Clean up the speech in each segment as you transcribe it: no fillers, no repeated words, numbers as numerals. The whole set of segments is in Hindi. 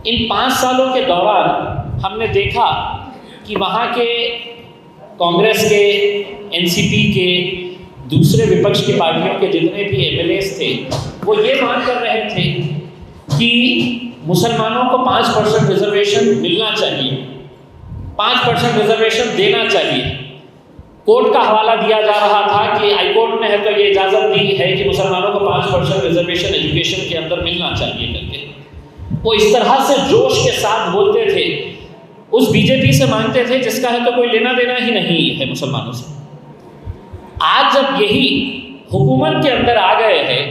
इन 5 सालों के दौरान हमने देखा कि वहाँ के कांग्रेस के, एनसीपी के, दूसरे विपक्ष की पार्टियों के जितने भी एमएलएस थे वो ये मांग कर रहे थे कि मुसलमानों को 5% रिजर्वेशन मिलना चाहिए, 5% रिजर्वेशन देना चाहिए। कोर्ट का हवाला दिया जा रहा था कि हाई कोर्ट ने है तो ये इजाज़त दी है कि मुसलमानों को 5% रिजर्वेशन एजुकेशन के अंदर मिलना चाहिए करके। वो इस तरह से जोश के साथ बोलते थे, उस बीजेपी से मांगते थे जिसका है तो कोई लेना देना ही नहीं है मुसलमानों से। आज जब यही हुकूमत के अंदर आ गए हैं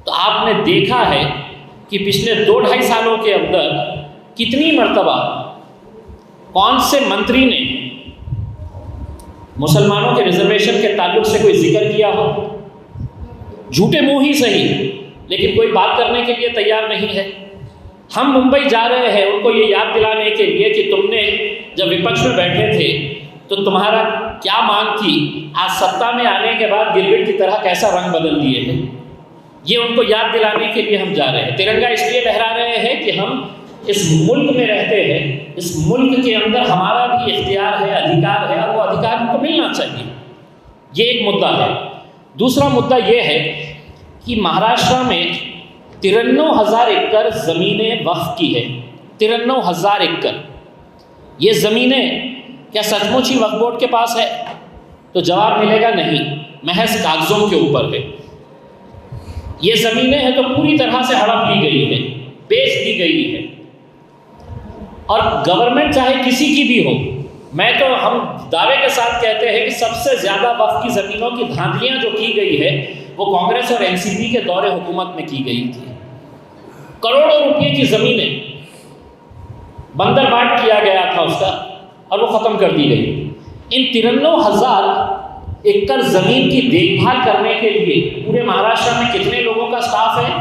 तो आपने देखा है कि पिछले 2-2.5 सालों के अंदर कितनी मर्तबा कौन से मंत्री ने मुसलमानों के रिजर्वेशन के ताल्लुक से कोई जिक्र किया हो। झूठे मुंह ही सही, लेकिन कोई बात करने के लिए तैयार नहीं है। हम मुंबई जा रहे हैं उनको ये याद दिलाने के लिए कि तुमने जब विपक्ष में बैठे थे तो तुम्हारा क्या मांग थी, आज सत्ता में आने के बाद गिरगिट की तरह कैसा रंग बदल दिए हैं। ये उनको याद दिलाने के लिए हम जा रहे हैं। तिरंगा इसलिए लहरा रहे हैं कि हम इस मुल्क में रहते हैं, इस मुल्क के अंदर हमारा भी इख्तियार है, अधिकार है, और वो अधिकार हमको मिलना चाहिए। ये एक मुद्दा है। दूसरा मुद्दा ये है कि महाराष्ट्र में 93,000 एकड़ ज़मीनें वक्फ की है। 93,000 एकड़। ये ज़मीनें क्या सचमुच ही वक्फ बोर्ड के पास है? तो जवाब मिलेगा नहीं, महज कागज़ों के ऊपर है। ये ज़मीनें हैं तो पूरी तरह से हड़प ली गई है, बेच दी गई है। और गवर्नमेंट चाहे किसी की भी हो, मैं तो हम दावे के साथ कहते हैं कि सबसे ज़्यादा वक्फ की ज़मीनों की धांधलियाँ जो की गई है वो कांग्रेस और एनसीपी के दौरे हुकूमत में की गई थी। करोड़ों रुपए की ज़मीनें बंदरबाट किया गया था उसका, और वो ख़त्म कर दी गई। इन 93,000 एकड़ ज़मीन की देखभाल करने के लिए पूरे महाराष्ट्र में कितने लोगों का स्टाफ है?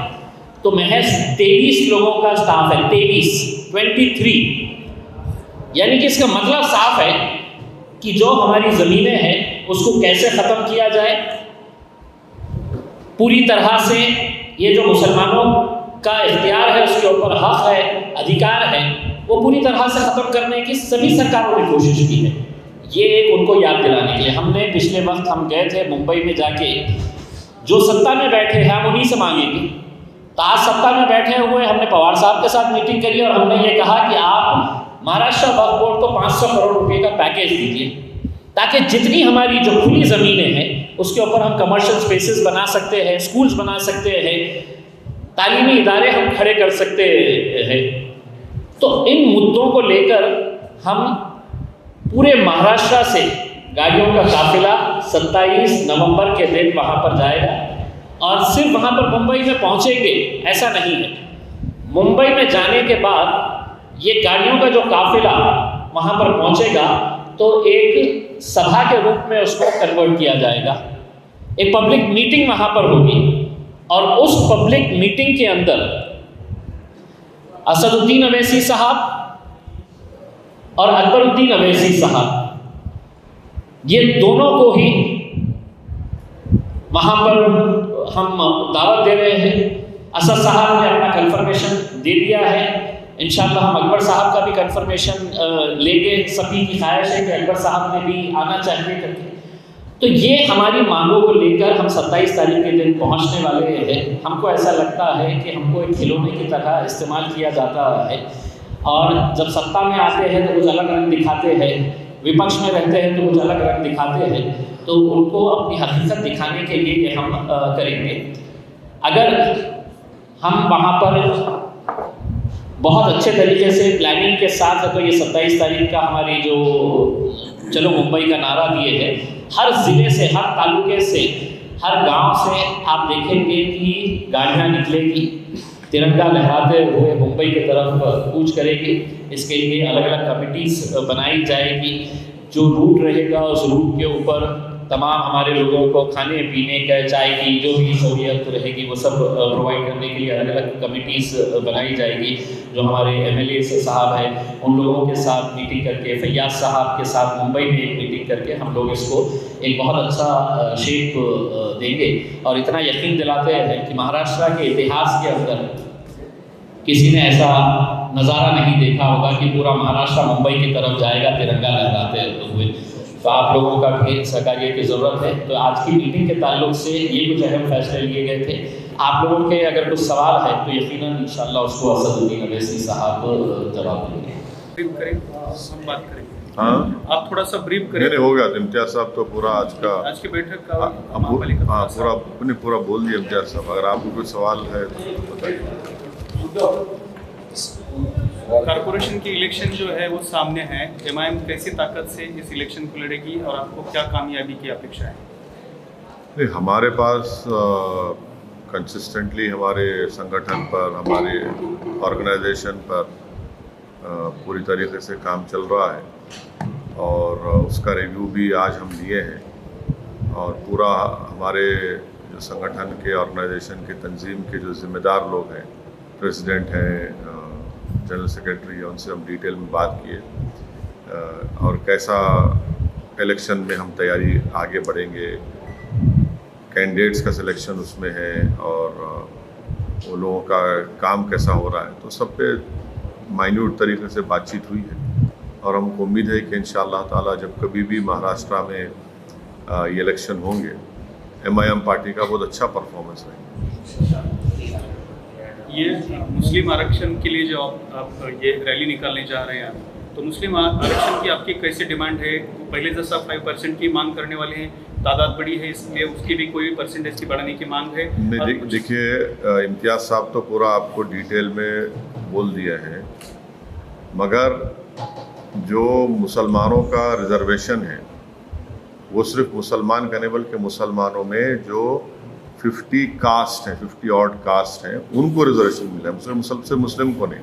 तो महज 23 लोगों का स्टाफ है। 23 यानी कि इसका मतलब साफ है कि जो हमारी ज़मीनें हैं उसको कैसे ख़त्म किया जाए। पूरी तरह से ये जो मुसलमानों का इख्तियार है, उसके ऊपर हक है, अधिकार है, वो पूरी तरह से ख़त्म करने की सभी सरकारों ने कोशिश की है। ये एक उनको याद दिलाने के लिए हमने पिछले वक्त हम गए थे मुंबई में जाके, जो सत्ता में बैठे हैं हम उन्हीं से मांगेंगे। तो आज सत्ता में बैठे हुए हमने पवार साहब के साथ मीटिंग करी और हमने ये कहा कि आप महाराष्ट्र वक्फ बोर्ड को 500 करोड़ रुपए का पैकेज दीजिए, ताकि जितनी हमारी जो खुली ज़मीनें हैं उसके ऊपर हम कमर्शियल स्पेसेस बना सकते हैं, स्कूल्स बना सकते हैं, तालीमी इदारे हम खड़े कर सकते हैं। तो इन मुद्दों को लेकर हम पूरे महाराष्ट्र से गाड़ियों का काफिला 27 नवंबर के दिन वहाँ पर जाएगा, और सिर्फ वहाँ पर मुंबई में पहुँचेंगे ऐसा नहीं है। मुंबई में जाने के बाद ये गाड़ियों का जो काफिला वहाँ पर पहुँचेगा तो एक सभा के रूप में उसको कन्वर्ट किया जाएगा। एक पब्लिक मीटिंग वहाँ पर होगी, और उस पब्लिक मीटिंग के अंदर असदुद्दीन अवैसी साहब और अकबरुद्दीन अवैसी साहब, ये दोनों को ही वहाँ पर हम दावत दे रहे हैं। असद साहब ने अपना कंफर्मेशन दे दिया है। इंशाअल्लाह हम अकबर साहब का भी कंफर्मेशन लेंगे। सभी की ख्वाहिश है कि अकबर साहब ने भी आना चाहिए करके। तो ये हमारी मांगों को लेकर हम 27 तारीख के दिन पहुंचने वाले हैं। हमको ऐसा लगता है कि हमको एक खिलौने की तरह इस्तेमाल किया जाता है, और जब सत्ता में आते हैं तो कुछ अलग रंग दिखाते हैं, विपक्ष में रहते हैं तो कुछ अलग रंग दिखाते हैं। तो उनको अपनी हकीकत दिखाने के लिए ये हम करेंगे। अगर हम वहाँ पर बहुत अच्छे तरीके से प्लानिंग के साथ है तो ये 27 तारीख का हमारी जो चलो मुंबई का नारा दिए है, हर ज़िले से, हर तालुके से, हर गांव से आप देखेंगे कि गाड़ियाँ निकलेगी, तिरंगा लहराते हुए मुंबई की तरफ कूच करेगी। इसके लिए अलग अलग कमिटीज़ बनाई जाएगी। जो रूट रहेगा उस रूट के ऊपर तमाम हमारे लोगों को खाने पीने का, चाय की जो भी सहूलियत रहेगी वो सब प्रोवाइड करने के लिए अलग अलग कमिटीज़ बनाई जाएगी। जो हमारे एमएलए साहब हैं उन लोगों के साथ मीटिंग करके, फैयाज साहब के साथ मुंबई में एक मीटिंग करके हम लोग इसको एक बहुत अच्छा शेप देंगे। और इतना यकीन दिलाते हैं कि महाराष्ट्र के इतिहास के अंदर किसी ने ऐसा नज़ारा नहीं देखा होगा कि पूरा महाराष्ट्र मुंबई की तरफ जाएगा तिरंगा लहराते हुए। तो आप लोगों का भी सहकारियत की ज़रूरत है। तो आज की मीटिंग के ताल्लुक से ये कुछ अहम फैसले लिए गए थे। आप लोगों के अगर कुछ सवाल है तो यकीनन इंशाअल्लाह उसको असदुद्दीन अवैसी साहब जवाब देंगे। ब्रीफ करें, हम बात करेंगे। हाँ, आप थोड़ा सा ब्रीफ करें। नहीं हो गया इम्तियाज साहब तो पूरा आज की बैठक का पूरा बोल दिया इम्तियाज साहब। अगर आपको कोई सवाल है तो बताइए। कारपोरेशन की इलेक्शन जो है वो सामने है, एमआईएम कैसी ताकत से इस इलेक्शन को लड़ेगी और आपको क्या कामयाबी की अपेक्षा है? नहीं, हमारे पास कंसिस्टेंटली हमारे संगठन पर, हमारे ऑर्गेनाइजेशन पर पूरी तरीके से काम चल रहा है और उसका रिव्यू भी आज हम लिए हैं। और पूरा हमारे जो संगठन के, ऑर्गेनाइजेशन के, तंजीम के जो ज़िम्मेदार लोग हैं, प्रेसिडेंट हैं, जनरल सेक्रेटरी है, उनसे हम डिटेल में बात किए और कैसा इलेक्शन में हम तैयारी आगे बढ़ेंगे, कैंडिडेट्स का सिलेक्शन उसमें है और वो लोगों का काम कैसा हो रहा है, तो सब पे माइन्यूट तरीके से बातचीत हुई है। और हमको उम्मीद है कि इंशाअल्लाह ताला जब कभी भी महाराष्ट्र में ये इलेक्शन होंगे, एमआईएम पार्टी का बहुत अच्छा परफॉर्मेंस रहेगा। ये मुस्लिम आरक्षण के लिए जो आप ये रैली निकालने जा रहे हैं, तो मुस्लिम आरक्षण की आपकी कैसे डिमांड है? पहले जैसा 5% की मांग करने वाले हैं, तादाद बड़ी है, इसलिए उसकी भी कोई परसेंटेज की बढ़ाने की मांग है? नहीं, देखिए इम्तियाज साहब तो पूरा आपको डिटेल में बोल दिया है, मगर जो मुसलमानों का रिजर्वेशन है वो सिर्फ मुसलमान का नहीं बल्कि मुसलमानों में जो 50 कास्ट हैं, 50 ऑड कास्ट हैं, उनको रिजर्वेशन मिला है, मुस्लिम को नहीं।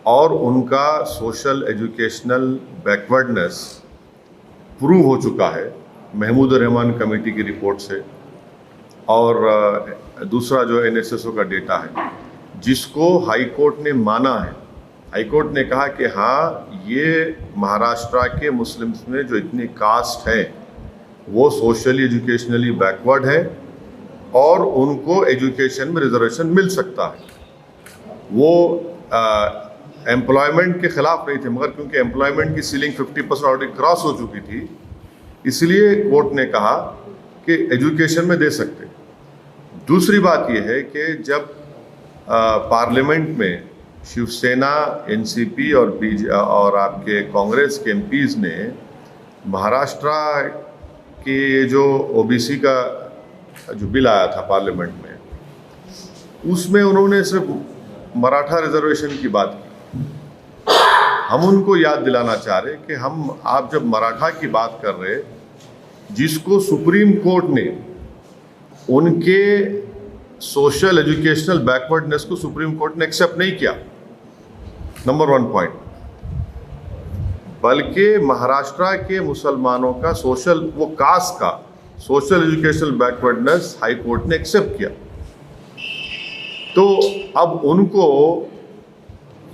और उनका सोशल एजुकेशनल बैकवर्डनेस प्रूव हो चुका है महमूद रहमान कमेटी की रिपोर्ट से। और दूसरा जो एनएसएसओ का डेटा है जिसको हाई कोर्ट ने माना है। हाई कोर्ट ने कहा कि हाँ, ये महाराष्ट्र के मुस्लिम्स में जो इतनी कास्ट है वो सोशली एजुकेशनली बैकवर्ड है और उनको एजुकेशन में रिजर्वेशन मिल सकता है। वो एम्प्लॉयमेंट के खिलाफ नहीं थे, मगर क्योंकि एम्प्लॉयमेंट की सीलिंग 50% ऑलरेडी क्रॉस हो चुकी थी, इसलिए कोर्ट ने कहा कि एजुकेशन में दे सकते। दूसरी बात यह है कि जब पार्लियामेंट में शिवसेना, एनसीपी और आपके कांग्रेस के एमपीज़ ने महाराष्ट्र के जो ओबीसी का जो बिल आया था पार्लियामेंट में, उसमें उन्होंने सिर्फ मराठा रिजर्वेशन की बात की। हम उनको याद दिलाना चाह रहे कि आप जब मराठा की बात कर रहे, जिसको सुप्रीम कोर्ट ने उनके सोशल एजुकेशनल बैकवर्डनेस को सुप्रीम कोर्ट ने एक्सेप्ट नहीं किया, नंबर 1 पॉइंट, बल्कि महाराष्ट्र के मुसलमानों का वो कास्ट का social educational backwardness high court ने एक्सेप्ट किया। तो अब उनको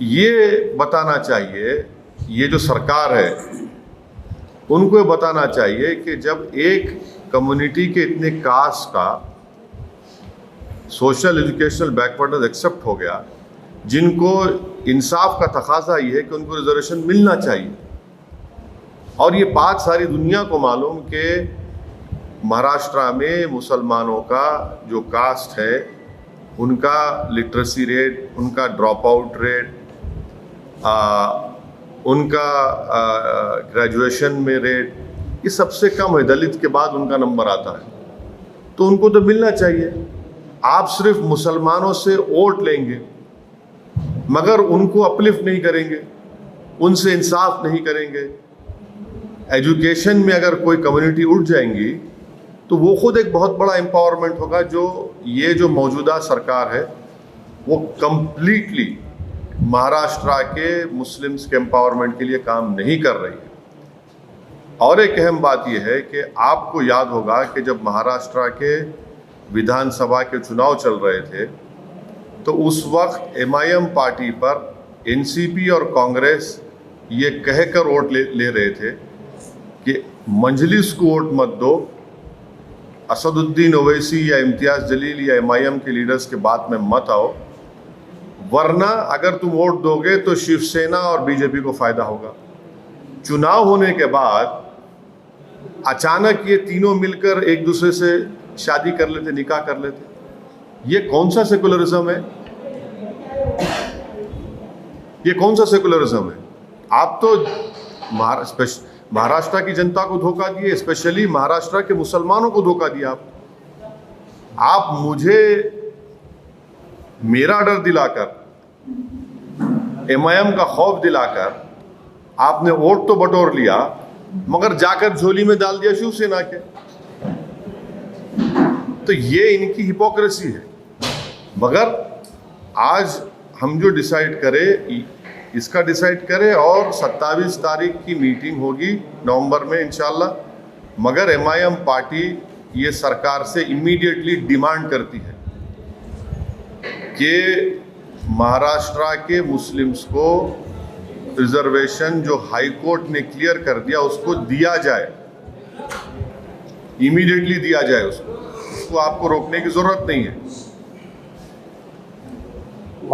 ये बताना चाहिए, ये जो सरकार है उनको ये बताना चाहिए कि जब एक कम्युनिटी के इतने कास्ट का सोशल एजुकेशनल बैकवर्डनेस एक्सेप्ट हो गया, जिनको इंसाफ का तकाजा ये है कि उनको रिजर्वेशन मिलना चाहिए। और ये बात सारी दुनिया को मालूम कि महाराष्ट्र में मुसलमानों का जो कास्ट है, उनका लिटरेसी रेट, उनका ड्रॉप आउट रेट, उनका ग्रेजुएशन में रेट, ये सबसे कम है। दलित के बाद उनका नंबर आता है, तो उनको तो मिलना चाहिए। आप सिर्फ मुसलमानों से वोट लेंगे मगर उनको अपलिफ्ट नहीं करेंगे, उनसे इंसाफ नहीं करेंगे। एजुकेशन में अगर कोई कम्युनिटी उठ जाएंगी तो वो खुद एक बहुत बड़ा एम्पावरमेंट होगा। ये जो मौजूदा सरकार है वो कंप्लीटली महाराष्ट्र के मुस्लिम्स के एम्पावरमेंट के लिए काम नहीं कर रही है। और एक अहम बात यह है कि आपको याद होगा कि जब महाराष्ट्र के विधानसभा के चुनाव चल रहे थे तो उस वक्त एमआईएम पार्टी पर एनसीपी और कांग्रेस ये कहकर वोट ले रहे थे कि मजलिस को वोट मत दो, असदुद्दीन ओवैसी या इम्तियाज़ जलील या एमआईएम के लीडर्स के बात में मत आओ, वरना अगर तुम वोट दोगे तो शिवसेना और बीजेपी को फायदा होगा। चुनाव होने के बाद अचानक ये तीनों मिलकर एक दूसरे से शादी कर लेते, निकाह कर लेते, ये कौन सा सेकुलरिज्म है? ये कौन सा सेकुलरिज्म है? आप तो महाराष्ट्र की जनता को धोखा दिए, स्पेशली महाराष्ट्र के मुसलमानों को धोखा दिया आप मुझे मेरा डर दिलाकर, एमआईएम का खौफ दिलाकर आपने वोट तो बटोर लिया, मगर जाकर झोली में डाल दिया शिवसेना के। तो ये इनकी हिपोक्रेसी है। मगर आज हम जो डिसाइड करें इसका डिसाइड करें, और 27 तारीख की मीटिंग होगी नवंबर में इंशाल्लाह। मगर एमआईएम पार्टी ये सरकार से इमीडिएटली डिमांड करती है कि महाराष्ट्र के मुस्लिम्स को रिजर्वेशन जो हाई कोर्ट ने क्लियर कर दिया उसको दिया जाए, इमीडिएटली दिया जाए उसको आपको रोकने की जरूरत नहीं है।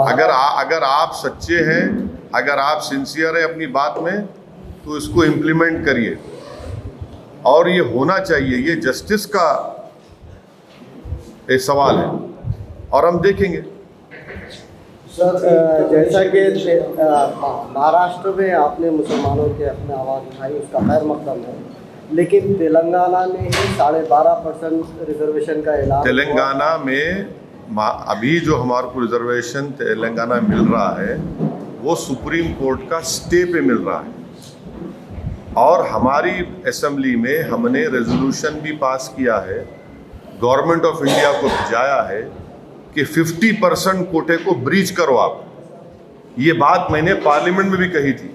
अगर आप सच्चे हैं, अगर आप सिंसियर हैं अपनी बात में, तो इसको इम्प्लीमेंट करिए। और ये होना चाहिए, ये जस्टिस का एक सवाल है और हम देखेंगे। सर, जैसा कि महाराष्ट्र में आपने मुसलमानों के अपने आवाज़ उठाई, उसका खैर मकदम है, लेकिन तेलंगाना में ही 12.5% रिजर्वेशन का ऐलान। तेलंगाना में अभी जो हमारे को रिजर्वेशन तेलंगाना मिल रहा है वो सुप्रीम कोर्ट का स्टे पे मिल रहा है, और हमारी असेंबली में हमने रेजोल्यूशन भी पास किया है, गवर्नमेंट ऑफ इंडिया को भिजाया है कि 50% कोटे को ब्रीच करो आप। ये बात मैंने पार्लियामेंट में भी कही थी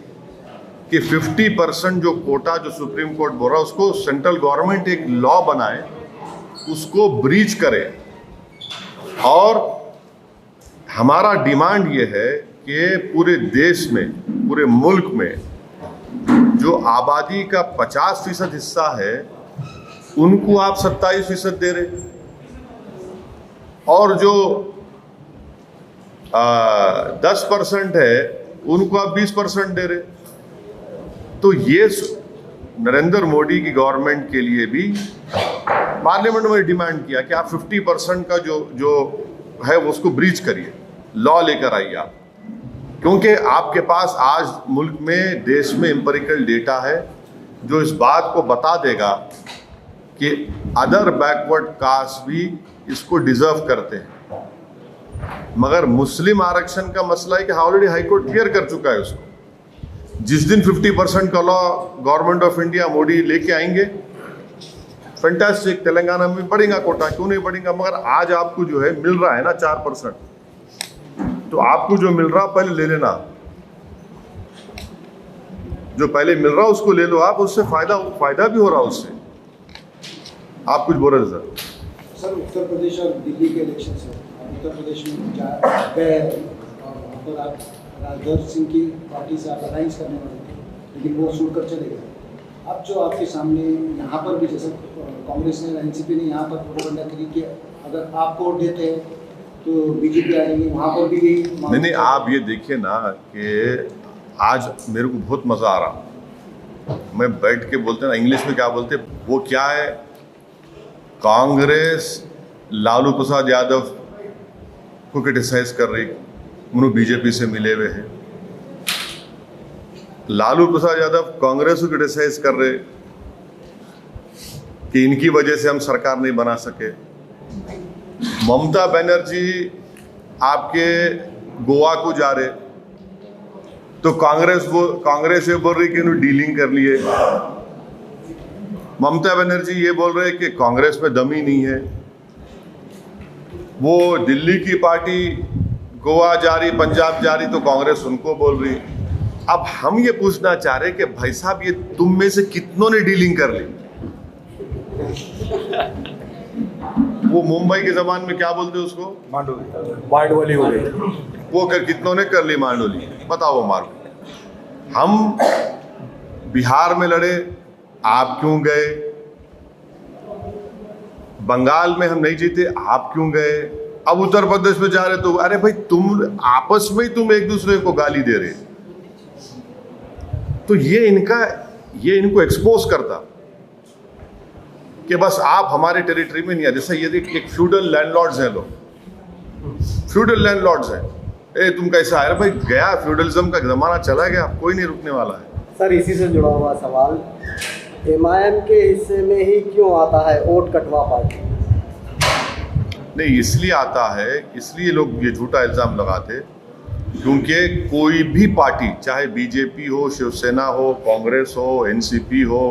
कि 50% जो कोटा जो सुप्रीम कोर्ट बोल रहा है उसको सेंट्रल गवर्नमेंट एक लॉ बनाए, उसको ब्रीच करे। और हमारा डिमांड ये है कि पूरे देश में, पूरे मुल्क में जो आबादी का 50% हिस्सा है उनको आप 27% दे रहे, और जो 10% है उनको आप 20% दे रहे। तो ये नरेंद्र मोदी की गवर्नमेंट के लिए भी पार्लियामेंट में डिमांड किया कि आप 50% का जो है उसको ब्रीच करिए, लॉ लेकर आइए आप, क्योंकि आपके पास आज मुल्क में, देश में एम्पिरिकल डेटा है जो इस बात को बता देगा कि अदर बैकवर्ड कास्ट भी इसको डिजर्व करते हैं। मगर मुस्लिम आरक्षण का मसला है कि ऑलरेडी हाई कोर्ट क्लियर कर चुका है उसको। जिस दिन 50% का law government of India Modi लेके आएंगे, फैंटास्टिक, तेलंगाना में बढ़ेगा कोटा, क्यों नहीं बढ़ेगा। मगर आज आपको जो है मिल रहा है ना 4%, तो आपको जो मिल रहा पहले ले लेना, जो पहले मिल रहा उसको ले लो आप, उससे फायदा भी हो रहा उससे। आप कुछ बोल रहे थे सर? उत्तर प्रदेश और दिल्ली के इलेक्शन है, उत्तर प्रदेश में गए और वहाँ पर आप राजधर सिंह की पार्टी से आप अलायंस करने वाले थे, लेकिन वो छोड़कर चले गए। अब जो आपके सामने यहाँ पर भी, जैसे कांग्रेस ने, एनसीपी ने यहाँ पर प्रोपेगेंडा करी कि अगर आप वोट देते हैं तो बीजेपी आ जाएंगे, वहाँ पर भी नहीं। आप ये देखिए ना कि आज मेरे को बहुत मज़ा आ रहा, मैं बैठ के बोलते ना, इंग्लिश में क्या बोलते, वो क्या है, कांग्रेस लालू प्रसाद यादव को क्रिटिसाइज कर रही, उन्होंने बीजेपी से मिले हुए हैं। लालू प्रसाद यादव कांग्रेस को क्रिटिसाइज कर रहे कि इनकी वजह से हम सरकार नहीं बना सके। ममता बनर्जी आपके गोवा को जा रहे, तो कांग्रेस ये बोल रही कि इन्होंने डीलिंग कर लिए। ममता बनर्जी ये बोल रहे कि कांग्रेस में दम ही नहीं है। वो दिल्ली की पार्टी गोवा जा रही, पंजाब जा रही, तो कांग्रेस उनको बोल रही। अब हम ये पूछना चाह रहे कि भाई साहब, ये तुम में से कितनों ने डीलिंग कर ली? वो मुंबई के जबान में क्या बोलते उसको, मांडोली हो गई, वो कितनों ने कर ली मांडोली, बताओ मार। हम बिहार में लड़े, आप क्यों गए? बंगाल में हम नहीं जीते, आप क्यों गए? अब उत्तर प्रदेश में जा रहे तो अरे भाई तुम आपस में ही तुम एक दूसरे को गाली दे रहे। तो ये इनको एक्सपोज करता कि बस आप हमारे टेरिटरी में नहीं आते। जैसे ये एक फ्यूडल लैंडलॉर्ड्स हैं, लोग फ्यूडल लैंडलॉर्ड्स हैं, ए तुम कैसा है भाई, गया फ्यूडलिज्म का जमाना चला गया, कोई नहीं रुकने वाला है। सर इसी से जुड़ा हुआ सवाल, एमआईएम के हिस्से में ही क्यों आता है वोट कटवा पार्टी? नहीं, इसलिए आता है, इसलिए लोग ये झूठा इल्ज़ाम लगाते क्योंकि कोई भी पार्टी, चाहे बीजेपी हो, शिवसेना हो, कांग्रेस हो, एनसीपी हो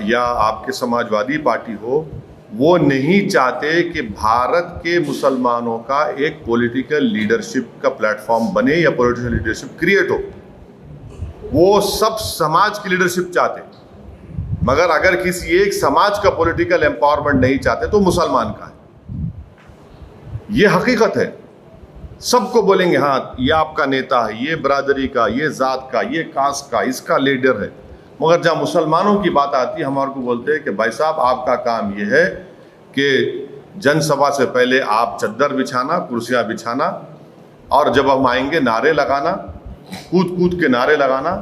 या आपके समाजवादी पार्टी हो, वो नहीं चाहते कि भारत के मुसलमानों का एक पॉलिटिकल लीडरशिप का प्लेटफॉर्म बने या पॉलिटिकल लीडरशिप क्रिएट हो। वो सब समाज की लीडरशिप चाहते, मगर अगर किसी एक समाज का पॉलिटिकल एम्पावरमेंट नहीं चाहते तो मुसलमान का है। ये हकीकत है। सबको बोलेंगे हाँ ये आपका नेता है, ये बरादरी का, ये जात का, ये कास्ट का, इसका लीडर है, मगर जहाँ मुसलमानों की बात आती है हमारे को बोलते हैं कि भाई साहब आपका काम ये है कि जनसभा से पहले आप चद्दर बिछाना, कुर्सियाँ बिछाना, और जब हम आएंगे नारे लगाना, कूद कूद के नारे लगाना,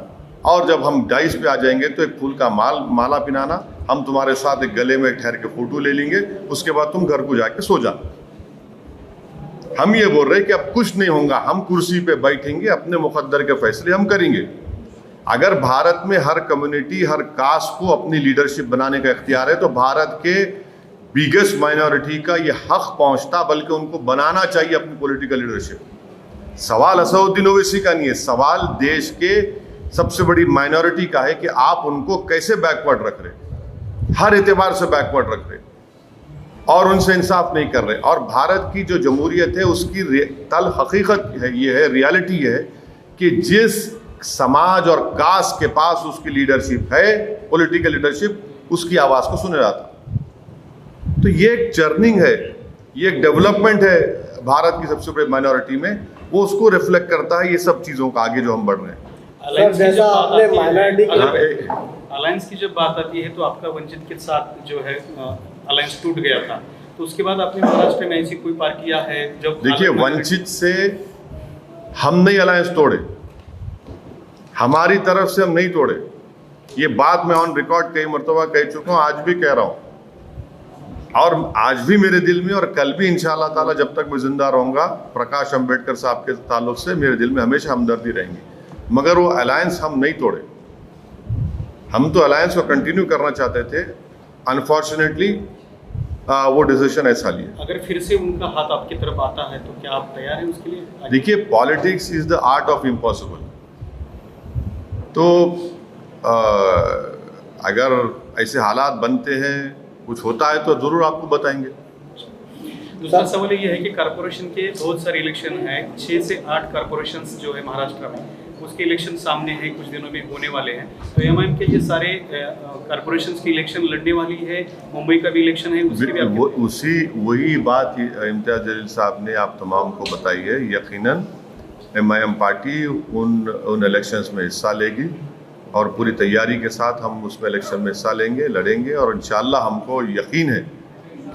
और जब हम डाइस पे आ जाएंगे तो एक फूल का माला पिनाना, हम तुम्हारे साथ एक गले में ठहर के फोटो ले लेंगे, उसके बाद तुम घर को जाके सो जाना। हम ये बोल रहे हैं कि अब कुछ नहीं होगा, हम कुर्सी पे बैठेंगे, अपने मुकद्दर के फैसले हम करेंगे। अगर भारत में हर कम्युनिटी, हर कास्ट को अपनी लीडरशिप बनाने का इख्तियार है तो भारत के बिगेस्ट माइनॉरिटी का ये हक पहुंचता, बल्कि उनको बनाना चाहिए अपनी पॉलिटिकल लीडरशिप। सवाल असदुद्दीन ओवैसी का नहीं है, सवाल देश के सबसे बड़ी माइनॉरिटी का है कि आप उनको कैसे बैकवर्ड रख रहे, हर एतबार से बैकवर्ड रख रहे और उनसे इंसाफ नहीं कर रहे। और भारत की जो जमहूरियत है उसकी तल हकीकत है, ये है, रियलिटी है कि जिस समाज और कास्ट के पास उसकी लीडरशिप है, पॉलिटिकल लीडरशिप, उसकी आवाज़ को सुना जाता। तो ये एक जर्निंग है, ये एक डेवलपमेंट है भारत की सबसे बड़ी माइनॉरिटी में, वो उसको रिफ्लेक्ट करता है, ये सब चीज़ों का आगे जो हम बढ़ रहे हैं। अलायंस की जब बात आती है तो आपका वंचित के साथ जो है अलायंस टूट गया था, तो उसके बाद आपने महाराष्ट्र में ऐसी कोई पार्टियां है जब? देखिए, वंचित से हम नहीं अलायंस तोड़े, हमारी तरफ से हम नहीं तोड़े। ये बात मैं ऑन रिकॉर्ड कई मरतबा कह चुका हूँ, आज भी कह रहा हूँ, और आज भी मेरे दिल में और कल भी इंशाअल्लाह ताला जब तक मैं जिंदा रहूँगा, प्रकाश अंबेडकर साहब के ताल्लुक से मेरे दिल में हमेशा हमदर्दी रहेंगी। मगर वो अलायंस हम नहीं तोड़े, हम तो अलायंस को कंटिन्यू करना चाहते थे। अनफॉर्चुनेटली वो डिसीजन ऐसा लिया। अगर फिर से उनका हाथ आपकी तरफ आता है तो क्या आप तैयार हैं उसके लिए? देखिए, politics is the art of impossible. तो अगर ऐसे हालात बनते हैं, कुछ होता है, तो ज़रूर आपको बताएंगे। दूसरा सवाल ये है कि कॉर्पोरेशन के बहुत सारे इलेक्शन हैं, 6 से 8 कॉर्पोरेशंस जो है महाराष्ट्र में, उसके इलेक्शन सामने हैं, कुछ दिनों में होने वाले हैं। तो एमआईएम के ये सारे कॉर्पोरेशंस की इलेक्शन लड़ने वाली है, मुंबई का भी इलेक्शन है, उसकी भी वही बात इम्तियाज़ जलील साहब ने आप तमाम को बताई है। यकीनन एमआईएम पार्टी उन इलेक्शंस में हिस्सा लेगी और पूरी तैयारी के साथ हम उसमें इलेक्शन में हिस्सा लेंगे, लड़ेंगे, और इंशाअल्लाह हमको यकीन है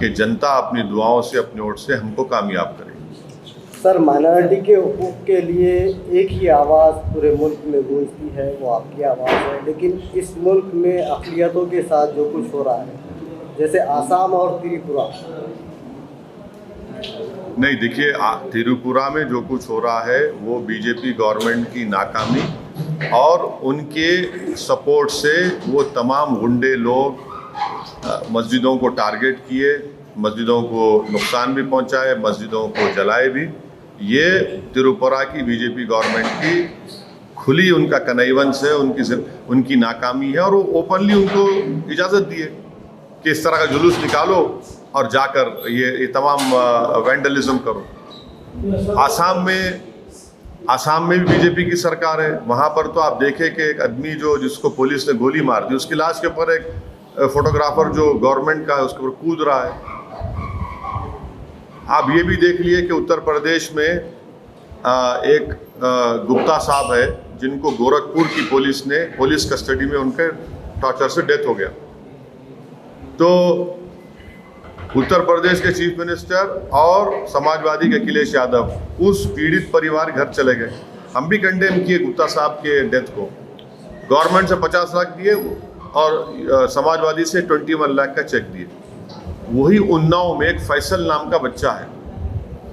कि जनता अपनी दुआओं से, अपने वोट से हमको कामयाब करेगी। सर, माइनॉरिटी के हुकूक के लिए एक ही आवाज़ पूरे मुल्क में गूंजती है, वो आपकी आवाज़ है, लेकिन इस मुल्क में अक़लियतों के साथ जो कुछ हो रहा है, जैसे आसाम और त्रिपुरा। नहीं, देखिए, त्रिपुरा में जो कुछ हो रहा है वो बीजेपी गवर्नमेंट की नाकामी और उनके सपोर्ट से वो तमाम गुंडे लोग मस्जिदों को टारगेट किए, मस्जिदों को नुकसान भी पहुंचाए, मस्जिदों को जलाए भी। ये त्रिपुरा की बीजेपी गवर्नमेंट की खुली उनका कन्निवेंस है, उनकी नाकामी है, और वो ओपनली उनको इजाज़त दी है कि इस तरह का जुलूस निकालो और जाकर ये तमाम वैंडलिज्म करो। आसाम में भी बीजेपी की सरकार है, वहाँ पर तो आप देखें कि एक आदमी जिसको पुलिस ने गोली मार दी, उसकी लाश के ऊपर एक फोटोग्राफर जो गवर्नमेंट का है उसके ऊपर कूद रहा है। आप ये भी देख लिए कि उत्तर प्रदेश में एक गुप्ता साहब है जिनको गोरखपुर की पुलिस कस्टडी में उनके टॉर्चर से डेथ हो गया। तो उत्तर प्रदेश के चीफ मिनिस्टर और समाजवादी के अखिलेश यादव उस पीड़ित परिवार घर चले गए। हम भी कंडेम किए गुप्ता साहब के डेथ को। गवर्नमेंट से 50 लाख दिए और समाजवादी से 21 लाख का चेक दिए। वही उन्नाव में एक फैसल नाम का बच्चा है,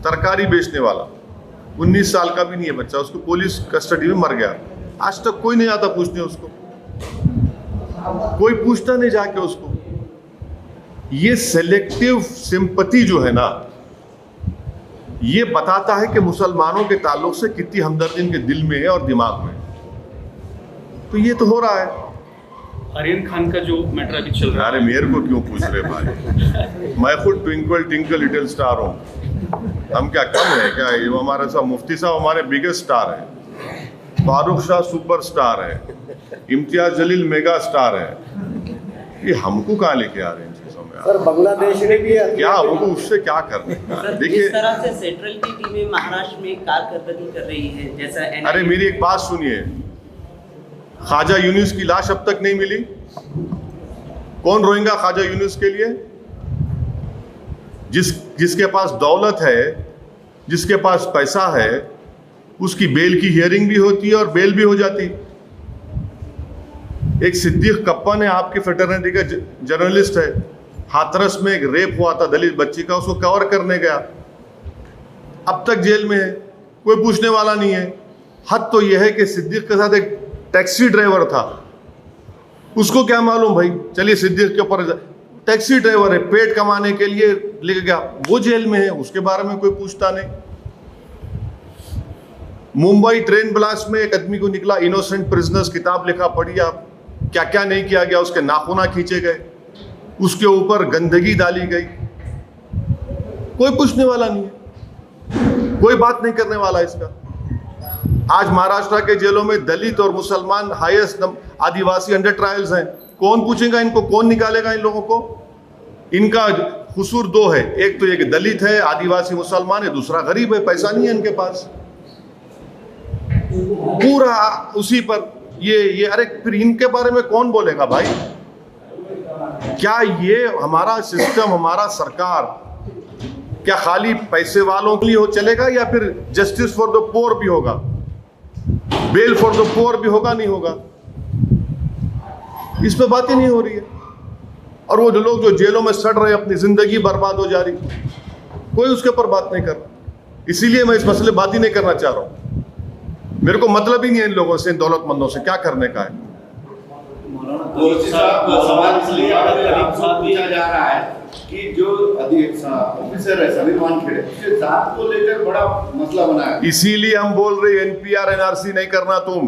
तरकारी बेचने वाला, 19 साल का भी नहीं है बच्चा, उसको पुलिस कस्टडी में मर गया। आज तक कोई नहीं आता पूछने उसको, कोई पूछता नहीं जाके उसको। ये सेलेक्टिव सिंपैथी जो है ना, ये बताता है कि मुसलमानों के ताल्लुक से कितनी हमदर्दी इनके दिल में है और दिमाग में। तो ये तो हो रहा है। आर्यन खान का जो मैटर अभी चल रहा है, अरे मेरे को क्यों पूछ रहे भाई, मैं खुद ट्विंकल टिंकल लिटिल स्टार हूँ। हम क्या कम है क्या? ये हमारे साहब मुफ्ती साहब हमारे बिगेस्ट स्टार है, फारूक शाह सुपर स्टार है, इम्तियाज जलील मेगा स्टार है। ये हमको कहाँ लेके आ रहे हैं इन चीजों में? सर बांग्लादेश ने भी क्या हमको उससे क्या करने का? देखिए जिस तरह से सेंट्रल की टीमें महाराष्ट्र में कारकर्दगी कर रही है, जैसा अरे मेरी एक बात सुनिए, ख्वाजा यूनुस की लाश अब तक नहीं मिली। कौन रोएगा ख्वाजा यूनुस के लिए? जिसके पास दौलत है, जिसके पास पैसा है, उसकी बेल की हियरिंग भी होती है और बेल भी हो जाती। एक सिद्दीक कप्पन है, आपकी फ्रेटर्निटी का जर्नलिस्ट है, हाथरस में एक रेप हुआ था दलित बच्ची का, उसको कवर करने गया, अब तक जेल में है, कोई पूछने वाला नहीं है। हद तो यह है कि सिद्दीक के साथ एक टैक्सी ड्राइवर था, उसको क्या मालूम भाई, चलिए सिद्दीक के ऊपर, टैक्सी ड्राइवर है, पेट कमाने के लिए लेके गया, वो जेल में है, उसके बारे में कोई पूछता नहीं। मुंबई ट्रेन ब्लास्ट में एक आदमी को निकला इनोसेंट प्रिजनर्स, किताब लिखा, पढ़िए आप, क्या क्या नहीं किया गया, उसके नाखूना खींचे गए, उसके ऊपर गंदगी डाली गई, कोई पूछने वाला नहीं है, कोई बात नहीं करने वाला इसका। आज महाराष्ट्र के जेलों में दलित और मुसलमान हाईएस्ट आदिवासी अंडर ट्रायल्स हैं, कौन पूछेगा इनको, कौन निकालेगा इन लोगों को? इनका कसूर दो है, एक तो एक दलित है, आदिवासी मुसलमान है, दूसरा गरीब है, पैसा नहीं है इनके पास, पूरा उसी पर ये अरे फिर इनके बारे में कौन बोलेगा भाई? क्या ये हमारा सिस्टम, हमारा सरकार क्या खाली पैसे वालों के लिए हो चलेगा, या फिर जस्टिस फॉर द पोर भी होगा, बेल फॉर द पोर भी होगा? नहीं होगा, इस पे बातें नहीं हो रही है। और वो जो लोग जो जेलों में सड़ रहे, अपनी जिंदगी बर्बाद हो जा रही, कोई उसके ऊपर बात नहीं कर रहा। इसीलिए मैं इस मसले बात ही नहीं करना चाह रहा हूं। मेरे को मतलब ही नहीं है इन लोगों से, इन दौलतमंदों से क्या करने का है। सवाल इसलिए पूछा जा रहा है कि जो ऑफिसर है समीर वानखेड़े, उसके जात को लेकर बड़ा मसला बना है। इसीलिए हम बोल रहे एनपीआर एनआरसी नहीं करना। तुम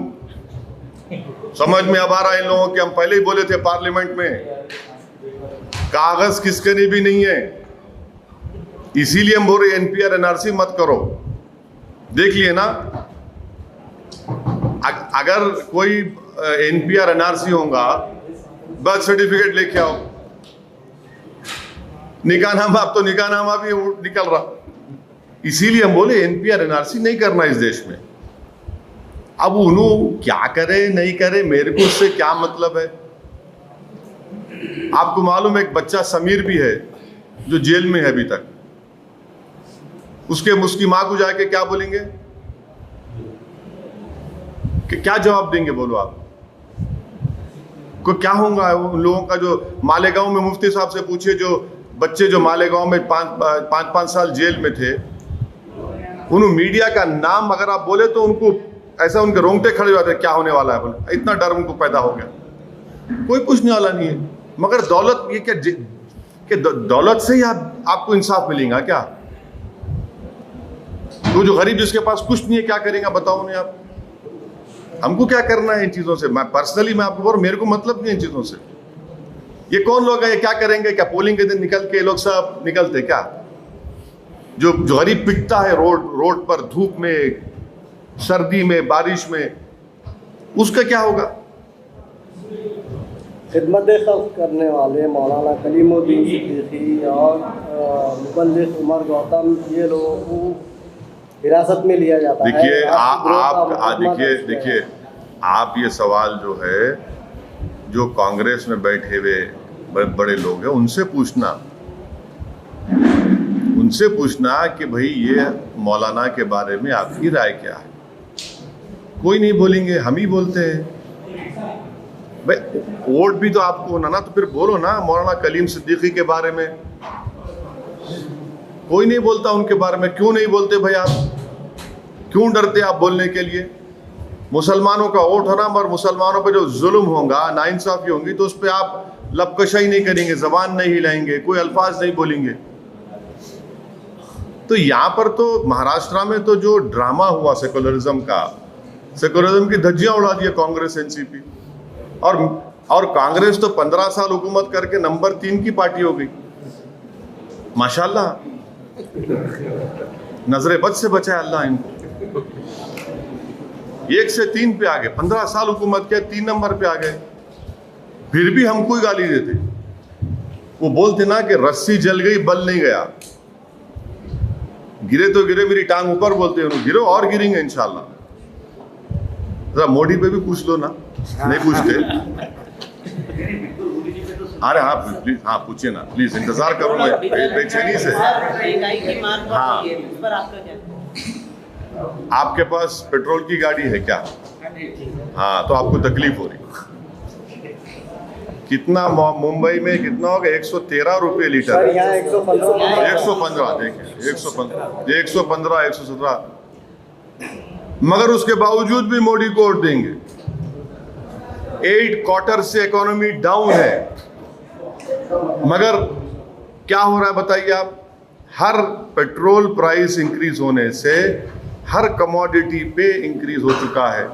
समझ में अब आ रहा है इन लोगों के, हम पहले ही बोले थे पार्लियामेंट में, कागज किसके लिए भी नहीं है, इसीलिए हम बोल रहे एनपीआर एनआरसी मत करो। देख लिए ना, अगर कोई एनपीआर एनआरसी होगा, बर्थ सर्टिफिकेट लेके आओ, निकाहनामा, अब तो निकाहनामा भी निकल रहा। इसीलिए हम बोले एनपीआर एनआरसी नहीं करना इस देश में। अब उन्होंने क्या करे नहीं करे, मेरे को उससे क्या मतलब है। आपको मालूम है एक बच्चा समीर भी है जो जेल में है अभी तक, उसकी मां को जाके क्या बोलेंगे, कि क्या जवाब देंगे? बोलो आप को क्या होगा उन लोगों का? जो मालेगांव में मुफ्ती साहब से पूछिए, जो बच्चे जो मालेगांव में पाँच साल जेल में थे, उन्होंने मीडिया का नाम अगर आप बोले तो उनको ऐसा, उनके रोंगटे खड़े हो जाते, क्या होने वाला है, बोले इतना डर उनको पैदा हो गया। कोई पूछने वाला नहीं है। मगर दौलत, ये क्या कि दौलत से ही आपको इंसाफ मिलेगा क्या? तो जो गरीब जिसके पास कुछ नहीं है क्या करेगा बताओ उन्हें आप? हमको क्या करना है इन चीजों से? मैं पर्सनली मैं आपको बोल रहा हूं, मेरे को मतलब नहीं इन चीजों से। ये कौन लोग हैं, ये क्या करेंगे? क्या पोलिंग के दिन निकल के लोग सब निकलते क्या? जो गरीब पिटता है रोड पर, धूप में, सर्दी में, बारिश में, उसका क्या होगा? खिदमत खल्क़ करने वाले मौलाना कलीमुद्दीन सिद्दीकी और मुबल्लिग़ उमर गौतम, ये लोगों को हिरासत में लिया जाता है। देखिए आप ये सवाल जो है, जो कांग्रेस में बैठे हुए बड़े लोग हैं उनसे पूछना। उनसे पूछना कि भाई ये मौलाना के बारे में आपकी राय क्या है। कोई नहीं बोलेंगे, हम ही बोलते हैं। भाई वोट भी तो आपको होना ना, तो फिर बोलो ना मौलाना कलीम सिद्दीकी के बारे में। कोई नहीं बोलता उनके बारे में, क्यों नहीं बोलते भाई आप? क्यों डरते आप बोलने के लिए? मुसलमानों का वोट होना, मगर मुसलमानों पे जो जुल्म होगा, नाइंसाफी होंगी, तो उस पर आप लबकशाई नहीं करेंगे, जबान नहीं हिलाएंगे, कोई अल्फाज नहीं बोलेंगे। तो यहाँ पर तो महाराष्ट्र में तो जो ड्रामा हुआ सेकुलरिज्म का, सेकुलरिज्म की धज्जियां उड़ा दी कांग्रेस एनसीपी। और कांग्रेस तो 15 साल हुकूमत करके नंबर 3 की पार्टी हो गई माशाल्लाह। नजरे बद से बचाए अल्लाह इनको। 1 से 3 पे आ गए, 15 साल हुकूमत किया, 3 नंबर पे आ गए। फिर भी हमको ही गाली देते। वो बोलते ना कि रस्सी जल गई बल नहीं गया, गिरे तो गिरे मेरी टांग ऊपर, बोलते हैं गिरो और गिरेंगे इंशाल्लाह। जरा मोदी पे भी पूछ लो ना, नहीं पूछते। अरे हाँ प्लीज, हाँ पूछिए ना प्लीज, इंतजार करूंगा बेचैनी से। हाँ, आपके पास पेट्रोल की गाड़ी है क्या? हाँ, तो आपको तकलीफ हो रही। कितना मुंबई में कितना होगा? 113 रुपये लीटर। 115 देखिए, 115 117। मगर उसके बावजूद भी मोदी को वोट देंगे। 8 क्वार्टर से इकोनॉमी डाउन है, मगर क्या हो रहा है बताइए आप? हर पेट्रोल प्राइस इंक्रीज होने से हर कमोडिटी पे इंक्रीज हो चुका है।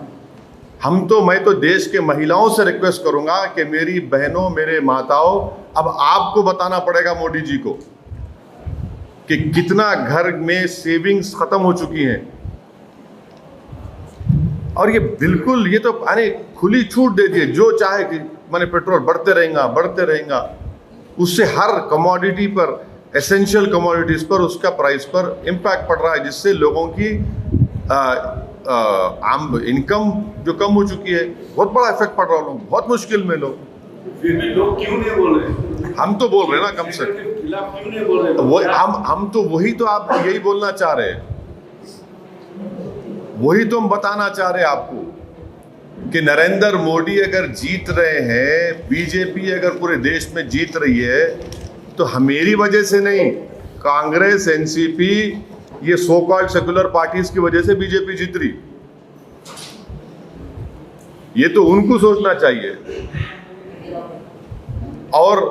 मैं तो देश के महिलाओं से रिक्वेस्ट करूंगा कि मेरी बहनों, मेरे माताओं, अब आपको बताना पड़ेगा मोदी जी को कि कितना घर में सेविंग्स खत्म हो चुकी हैं। और ये बिल्कुल, ये तो अरे खुली छूट दे दिए, जो चाहे कि मैंने पेट्रोल बढ़ते रहेगा। उससे हर कमोडिटी पर, एसेंशियल कमोडिटीज पर, उसका प्राइस पर इम्पैक्ट पड़ रहा है, जिससे लोगों की आम इनकम जो कम हो चुकी है, बहुत बड़ा इफेक्ट पड़ रहा है। लोग बहुत मुश्किल में, लोग फिर भी लोग क्यों नहीं बोल रहे? हम तो बोल रहे हैं ना, कम से कम खिलाफ क्यों नहीं बोल रहे? वो हम तो वही तो आप यही बोलना चाह रहे हैं, वही तो हम बताना चाह रहे हैं आपको कि नरेंद्र मोदी अगर जीत रहे हैं, बीजेपी अगर पूरे देश में जीत रही है, तो मेरी वजह से नहीं, कांग्रेस, एनसीपी, ये सो कॉल्ड सेकुलर पार्टीज की वजह से बीजेपी जीत रही। ये तो उनको सोचना चाहिए। और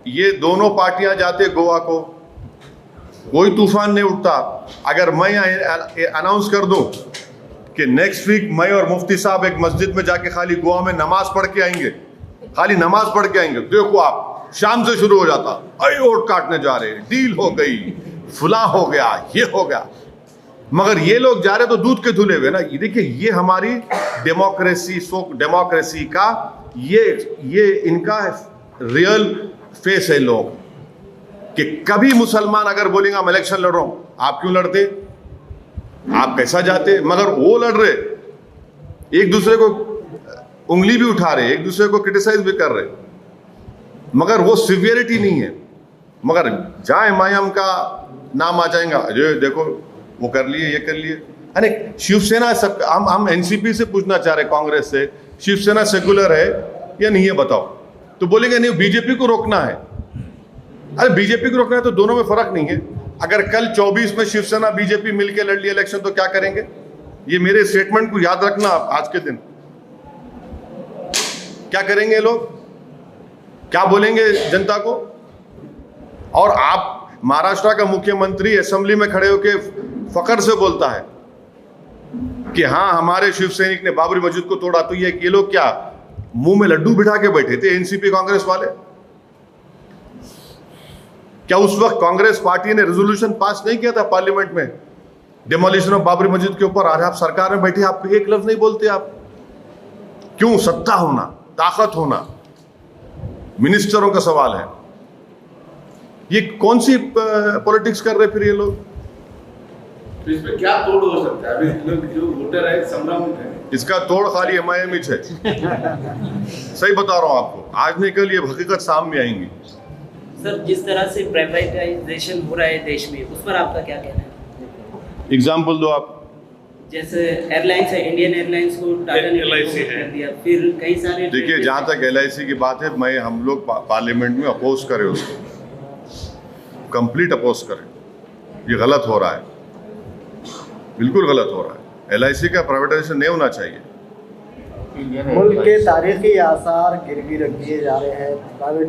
ये दोनों पार्टियां जाते गोवा को, कोई तूफान नहीं उठता। अगर मैं अनाउंस कर दूं कि नेक्स्ट वीक मैं और मुफ्ती साहब एक मस्जिद में जाके खाली गोवा में नमाज पढ़ के आएंगे, खाली नमाज पढ़ के आएंगे, देखो आप शाम से शुरू हो जाता, अरे वोट काटने जा रहे, डील हो गई, फुला हो गया, ये हो गया। मगर ये लोग जा रहे तो दूध के धुले हुए ना। ये देखिए, ये हमारी डेमोक्रेसी का ये इनका रियल फेस है लोग, कि कभी मुसलमान अगर बोलेंगे हम इलेक्शन लड़ रहा हूं, आप क्यों लड़ते, आप कैसा जाते? मगर वो लड़ रहे, एक दूसरे को उंगली भी उठा रहे, एक दूसरे को क्रिटिसाइज भी कर रहे, मगर वो सिवियरिटी नहीं है। मगर जहां इमाम का नाम आ जाएगा, अरे देखो वो कर लिए, ये कर लिए। अरे शिवसेना सब, हम एनसीपी से पूछना चाह रहे, कांग्रेस से, शिवसेना सेकुलर है या नहीं है बताओ, तो बोलेंगे नहीं बीजेपी को रोकना है। अरे बीजेपी को रोकना है तो दोनों में फर्क नहीं है। अगर कल 24 में शिवसेना बीजेपी मिलकर लड़ लिया इलेक्शन, तो क्या करेंगे? ये मेरे स्टेटमेंट को याद रखना आज के दिन। क्या करेंगे लोग, क्या बोलेंगे जनता को? और आप महाराष्ट्र का मुख्यमंत्री असेंबली में खड़े होकर फखर से बोलता है कि हाँ हमारे शिव सैनिक ने बाबरी मस्जिद को तोड़ा। तो ये लोग क्या मुंह में लड्डू बिठा के बैठे थे एनसीपी कांग्रेस वाले? क्या उस वक्त कांग्रेस पार्टी ने रेजोल्यूशन पास नहीं किया था पार्लियामेंट में डिमोलिशन ऑफ बाबरी मस्जिद के ऊपर? आज आप सरकार में बैठे, आप एक लफ्ज नहीं बोलते। आप क्यों? सत्ता होना, ताकत होना, मिनिस्टरों का सवाल है। ये कौन सी पॉलिटिक्स कर रहे फिर ये लोग? तो इसमें क्या तोड़ हो सकता है? अभी लोग जो वोटर है संभ्रमित है। इसका तोड़ खाली एमआईएम ही है। सही बता रहा हूं आपको, आज नहीं कल ये हकीकत सामने आएंगी। सर, जिस तरह से प्राइवेटाइजेशन हो रहा है देश में, उस पर आपका क्या कहना है? एग्जाम्पल दो आप। जैसे एयरलाइंस है, इंडियन एयरलाइंस को टाटा ने LIC है। कर दिया, फिर कई सारे देखिए, जहाँ तक LIC की बात है, हम लोग पार्लियामेंट में अपोज करें उसको, कंप्लीट अपोज करें। ये गलत हो रहा है, बिल्कुल गलत हो रहा है। LIC का प्राइवेटाइजेशन नहीं होना चाहिए। मुल्क के तारीखी आसार गिरवी रख दिए जा रहे हैं, प्राइवेट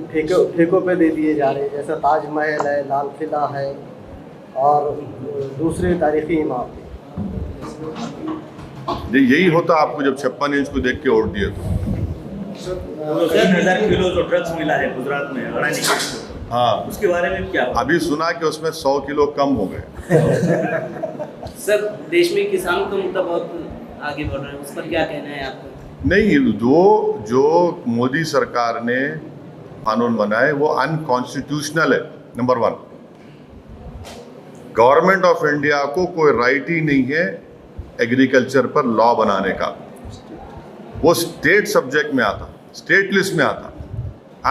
ठेकों पे दे दिए जा रहे हैं, जैसे ताजमहल है, लाल किला है और दूसरे तारीखी इमारतें। यही होता आपको जब 56 इंच को देख के वोट दिए तो। 3000 किलो जो ड्रग्स मिला है गुजरात में, अडानी के, हाँ, उसके बारे में क्या? अभी सुना कि उसमें 100 किलो कम हो गए। सर, देश में किसानों का मुद्दा बहुत आगे बढ़ रहा है, उस पर क्या कहना है आपका? नहीं, जो मोदी सरकार ने कानून बनाए वो अनकॉन्स्टिट्यूशनल है। नंबर 1, गवर्नमेंट ऑफ इंडिया को कोई राइट ही नहीं है एग्रीकल्चर पर लॉ बनाने का। वो स्टेट सब्जेक्ट में आता, स्टेट लिस्ट में आता।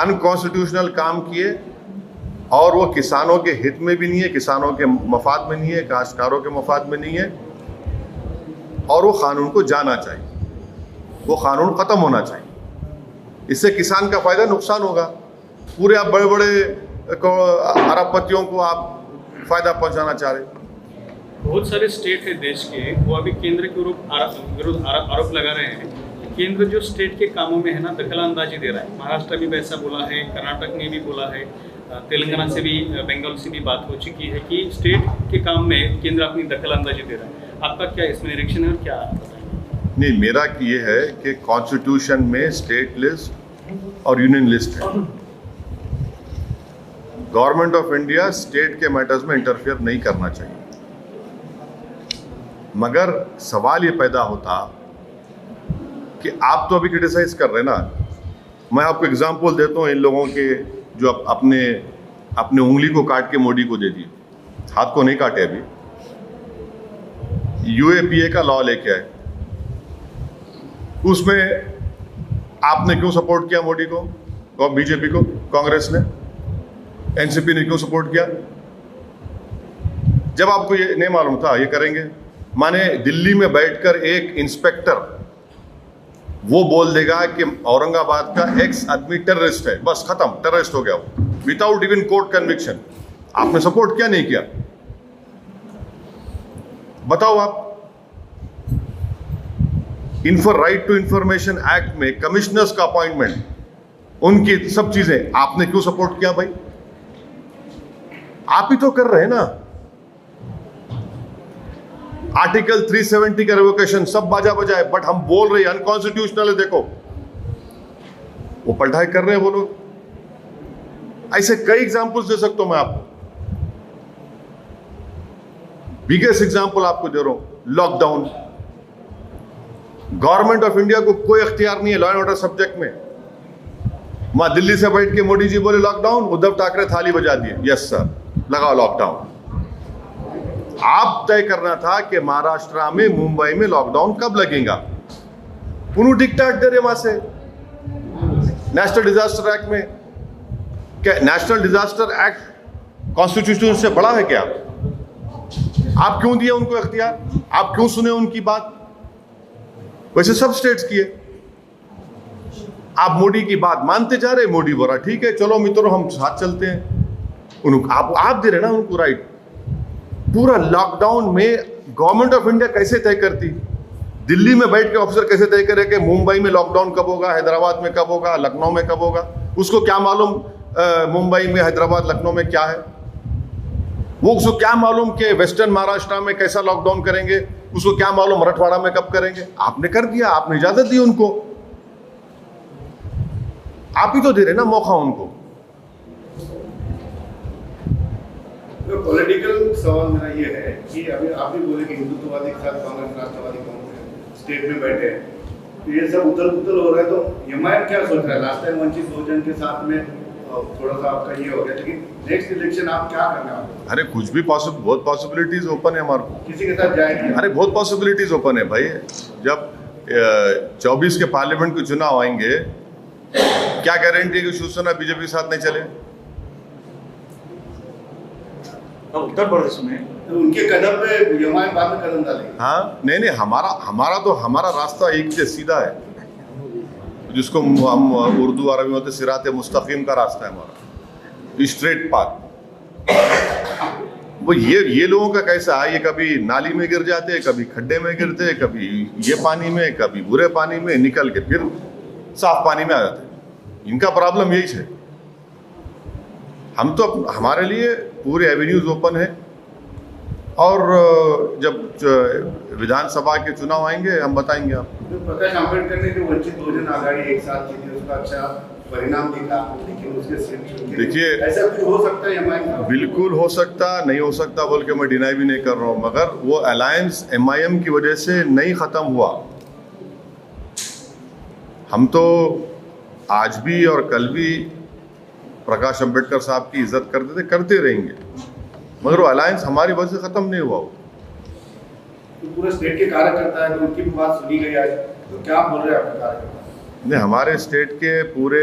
अनकॉन्स्टिट्यूशनल काम किए और वो किसानों के हित में भी नहीं है, किसानों के मफाद में नहीं है, काश्तकारों के मफाद में नहीं है। और वो कानून को जाना चाहिए, वो कानून खत्म होना चाहिए। इससे किसान का फायदा नुकसान होगा। पूरे आप बड़े बड़े अरबपतियों को आप फायदा पहुंचाना चाह रहे। बहुत सारे स्टेट है देश के, वो अभी केंद्र के विरुद्ध आरोप लगा रहे हैं कि केंद्र जो स्टेट के कामों में है ना, दखलंदाजी दे रहा है। महाराष्ट्र में भी ऐसा बोला है, कर्नाटक ने भी बोला है, तेलंगाना से भी, बंगाल से भी बात हो चुकी है कि स्टेट के काम में केंद्र अपनी दखलंदाजी दे रहा है। आपका क्या इसमें निरीक्षण है और क्या बताएंगे? नहीं, मेरा ये है कि कॉन्स्टिट्यूशन में स्टेट लिस्ट और यूनियन लिस्ट है। गवर्नमेंट ऑफ इंडिया स्टेट के मैटर्स में इंटरफेयर नहीं करना चाहिए। मगर सवाल ये पैदा होता कि आप तो अभी क्रिटिसाइज कर रहे हैं ना। मैं आपको एग्जांपल देता हूँ इन लोगों के जो अपने उंगली को काट के मोदी को दे दिए, हाथ को नहीं काटे। अभी UAPA का लॉ लेके आए, उसमें आपने क्यों सपोर्ट किया मोदी को, बीजेपी को, कांग्रेस ने, NCP ने क्यों सपोर्ट किया? जब आपको ये नहीं मालूम था ये करेंगे। माने दिल्ली में बैठकर एक इंस्पेक्टर वो बोल देगा कि औरंगाबाद का एक्स आदमी टेररिस्ट है, बस खत्म, टेररिस्ट हो गया वो, विदाउट इवन कोर्ट कन्विक्शन। आपने सपोर्ट किया नहीं किया? बताओ आप। राइट टू इंफॉर्मेशन एक्ट में कमिश्नर्स का अपॉइंटमेंट, उनकी सब चीजें आपने क्यों सपोर्ट किया भाई? आप ही तो कर रहे हैं ना। आर्टिकल 370 का रिवोकेशन सब बाजा बजाए, बट हम बोल रहे हैं अनकॉन्स्टिट्यूशनल है। देखो वो पढ़ाई कर रहे हैं वो लोग। ऐसे कई एग्जांपल्स दे सकता हूं मैं आपको। बिगेस्ट एग्जांपल आपको दे रहा हूं, लॉकडाउन। गवर्नमेंट ऑफ इंडिया को कोई अख्तियार नहीं है लॉ एंड ऑर्डर सब्जेक्ट में। वहां दिल्ली से बैठ के मोदी जी बोले लॉकडाउन, उद्धव ठाकरे थाली बजा दिए, यस सर लगाओ लॉकडाउन। आप तय करना था कि महाराष्ट्र में, मुंबई में लॉकडाउन कब लगेगा। उन्होंने डिक्टेट दे रहे वहां से नेशनल डिजास्टर एक्ट में। क्या नेशनल डिजास्टर एक्ट कॉन्स्टिट्यूशन से बड़ा है क्या? आप क्यों दिए उनको अख्तियार? आप क्यों सुने उनकी बात? वैसे सब स्टेट्स किए। आप मोदी की बात मानते जा रहे। मोदी बोला ठीक है चलो मित्रों हम साथ चलते हैं। उनको आप दे रहे ना उनको राइट। पूरा लॉकडाउन में गवर्नमेंट ऑफ इंडिया कैसे तय करती? दिल्ली में बैठ के ऑफिसर कैसे तय करे कि मुंबई में लॉकडाउन कब होगा, हैदराबाद में कब होगा, लखनऊ में कब होगा? उसको क्या मालूम मुंबई में, हैदराबाद, लखनऊ में क्या है? वो उसको क्या मालूम कि वेस्टर्न महाराष्ट्र में कैसा लॉकडाउन करेंगे? उसको क्या मालूम मराठवाड़ा में कब करेंगे? आपने कर दिया, आपने इजाजत दी उनको। आप ही तो दे रहे ना मौका उनको। तो पॉलिटिकल सवाल मेरा ये है कि अभी आप भी बोले कि हिंदुत्ववादी के साथ कांग्रेस, राष्ट्रवादी कांग्रेस स्टेट में बैठे हैं, तो ये सब उथल पुथल हो रहा है। तो एमआईएम क्या सोच रहा है? लास्ट टाइम वंचित बहुजन के साथ में थोड़ा सा आपका ये हो गया, लेकिन नेक्स्ट इलेक्शन आप क्या करने वाले? अरे कुछ भी बहुत पॉसिबिलिटीज ओपन है हमारे को। किसी के साथ जाएंगे? अरे बहुत पॉसिबिलिटीज ओपन है भाई। जब 24 के पार्लियामेंट के चुनाव आएंगे, क्या गारंटी है कि शिवसेना बीजेपी के साथ नहीं चले? अब उत्तर प्रदेश में तो उनके कदम पे एमआईएम बाद में कदम डालेगी। हाँ नहीं हमारा रास्ता एक से सीधा है, जिसको हम उर्दू अरबी में होते सिरात मुस्तकीम का रास्ता है हमारा, स्ट्रेट पाथ। वो ये लोगों का कैसा है, ये कभी नाली में गिर जाते, कभी खड्डे में गिरते, कभी ये पानी में, कभी बुरे पानी में, निकल के फिर साफ पानी में आ जाते। इनका प्रॉब्लम यही है। हम तो हमारे लिए पूरे एवेन्यूज ओपन है, और जब विधानसभा के चुनाव आएंगे हम बताएंगे आपको। जो प्रकाश आंबेडकर ने जो वंचित बहुजन आघाड़ी एक साथ की थी, उसका अच्छा परिणाम दिखा, लेकिन उसके सीट देखिए ऐसा कुछ हो सकता है एमआईएम? बिल्कुल हो सकता, नहीं हो सकता बोल के मैं डिनाई भी नहीं कर रहा हूँ, मगर वो अलायंस एमआईएम की वजह से नहीं ख़त्म हुआ। हम तो आज भी और कल भी प्रकाश अंबेडकर साहब की इज्जत करते थे, करते रहेंगे, मगर वो अलायंस हमारी वजह से ख़त्म नहीं हुआ। तो पूरे स्टेट के कार्यकर्ता है, तो उनकी भी बात सुनी गई आज, तो क्या बोल रहे हैं आपके कार्यकर्ता? नहीं, हमारे स्टेट के पूरे